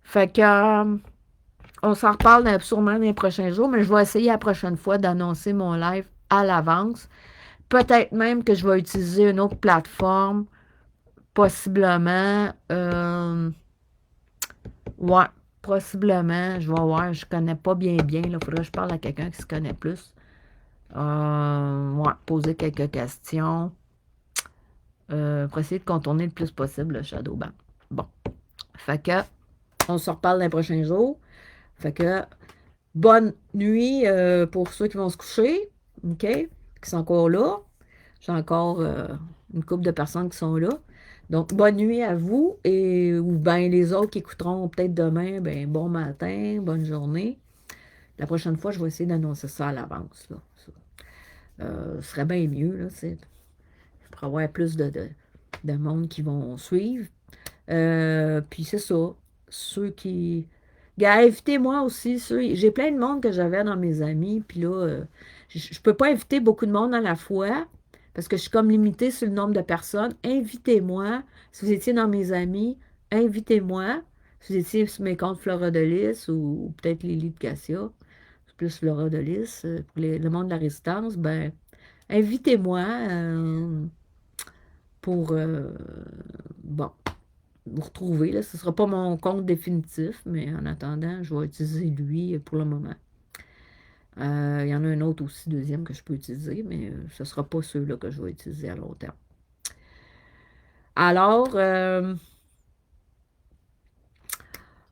Fait que, on s'en reparle sûrement dans les prochains jours, mais je vais essayer la prochaine fois d'annoncer mon live à l'avance. Peut-être même que je vais utiliser une autre plateforme, possiblement. Ouais, possiblement. Je vais voir, je connais pas bien. Il faudrait que je parle à quelqu'un qui se connaît plus. Ouais, poser quelques questions. Pour essayer de contourner le plus possible le Shadowban. Bon. Fait que, on se reparle dans les prochains jours. Fait que, bonne nuit pour ceux qui vont se coucher, OK, qui sont encore là. J'ai encore une couple de personnes qui sont là. Donc, bonne nuit à vous ou bien les autres qui écouteront peut-être demain, ben bon matin, bonne journée. La prochaine fois, je vais essayer d'annoncer ça à l'avance. Ce serait bien mieux, là, pour avoir plus de monde qui vont suivre. Puis c'est ça. Ceux qui... invitez-moi aussi. J'ai plein de monde que j'avais dans mes amis. Puis là, je peux pas inviter beaucoup de monde à la fois parce que je suis comme limitée sur le nombre de personnes. Invitez-moi. Si vous étiez dans mes amis, invitez-moi. Si vous étiez sur mes comptes Flora de Lys ou peut-être Lily de Cassia, c'est plus Flora de Lys, pour le monde de la résistance, ben invitez-moi pour bon, vous retrouver. Là. Ce ne sera pas mon compte définitif, mais en attendant, je vais utiliser lui pour le moment. Il y en a un autre aussi, deuxième, que je peux utiliser, mais ce ne sera pas ceux-là que je vais utiliser à long terme. Alors,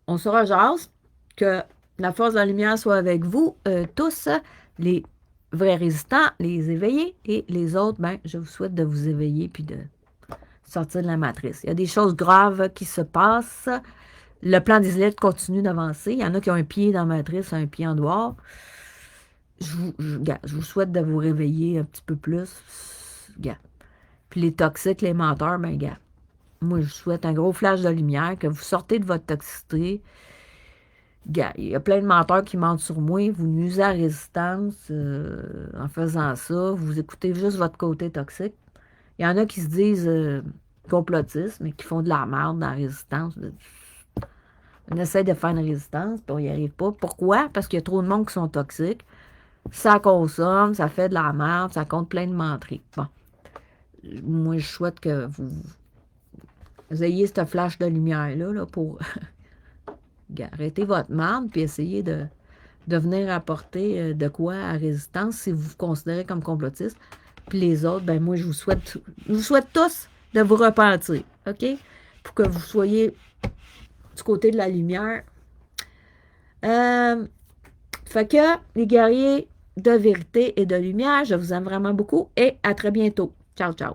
on se rejase. Que la force de la lumière soit avec vous tous, les vrais résistants, les éveillés, et les autres, ben, je vous souhaite de vous éveiller puis de sortir de la matrice. Il y a des choses graves qui se passent. Le plan des élites continue d'avancer. Il y en a qui ont un pied dans la matrice, un pied en dehors. Je vous souhaite de vous réveiller un petit peu plus. Puis les toxiques, les menteurs, ben, moi, je vous souhaite un gros flash de lumière, que vous sortez de votre toxicité. Il y a plein de menteurs qui mentent sur moi. Vous nuisez à la résistance en faisant ça. Vous écoutez juste votre côté toxique. Il y en a qui se disent complotistes, mais qui font de la merde dans la résistance. On essaie de faire une résistance, puis on n'y arrive pas. Pourquoi? Parce qu'il y a trop de monde qui sont toxiques. Ça consomme, ça fait de la merde, ça compte plein de menteries. Bon. Moi, je souhaite que vous ayez ce flash de lumière-là là, pour arrêter votre merde, puis essayer de venir apporter de quoi à résistance si vous vous considérez comme complotiste. Puis les autres, ben moi, je vous souhaite tous de vous repentir, OK? Pour que vous soyez du côté de la lumière. Fait que, les guerriers de vérité et de lumière, je vous aime vraiment beaucoup et à très bientôt. Ciao, ciao.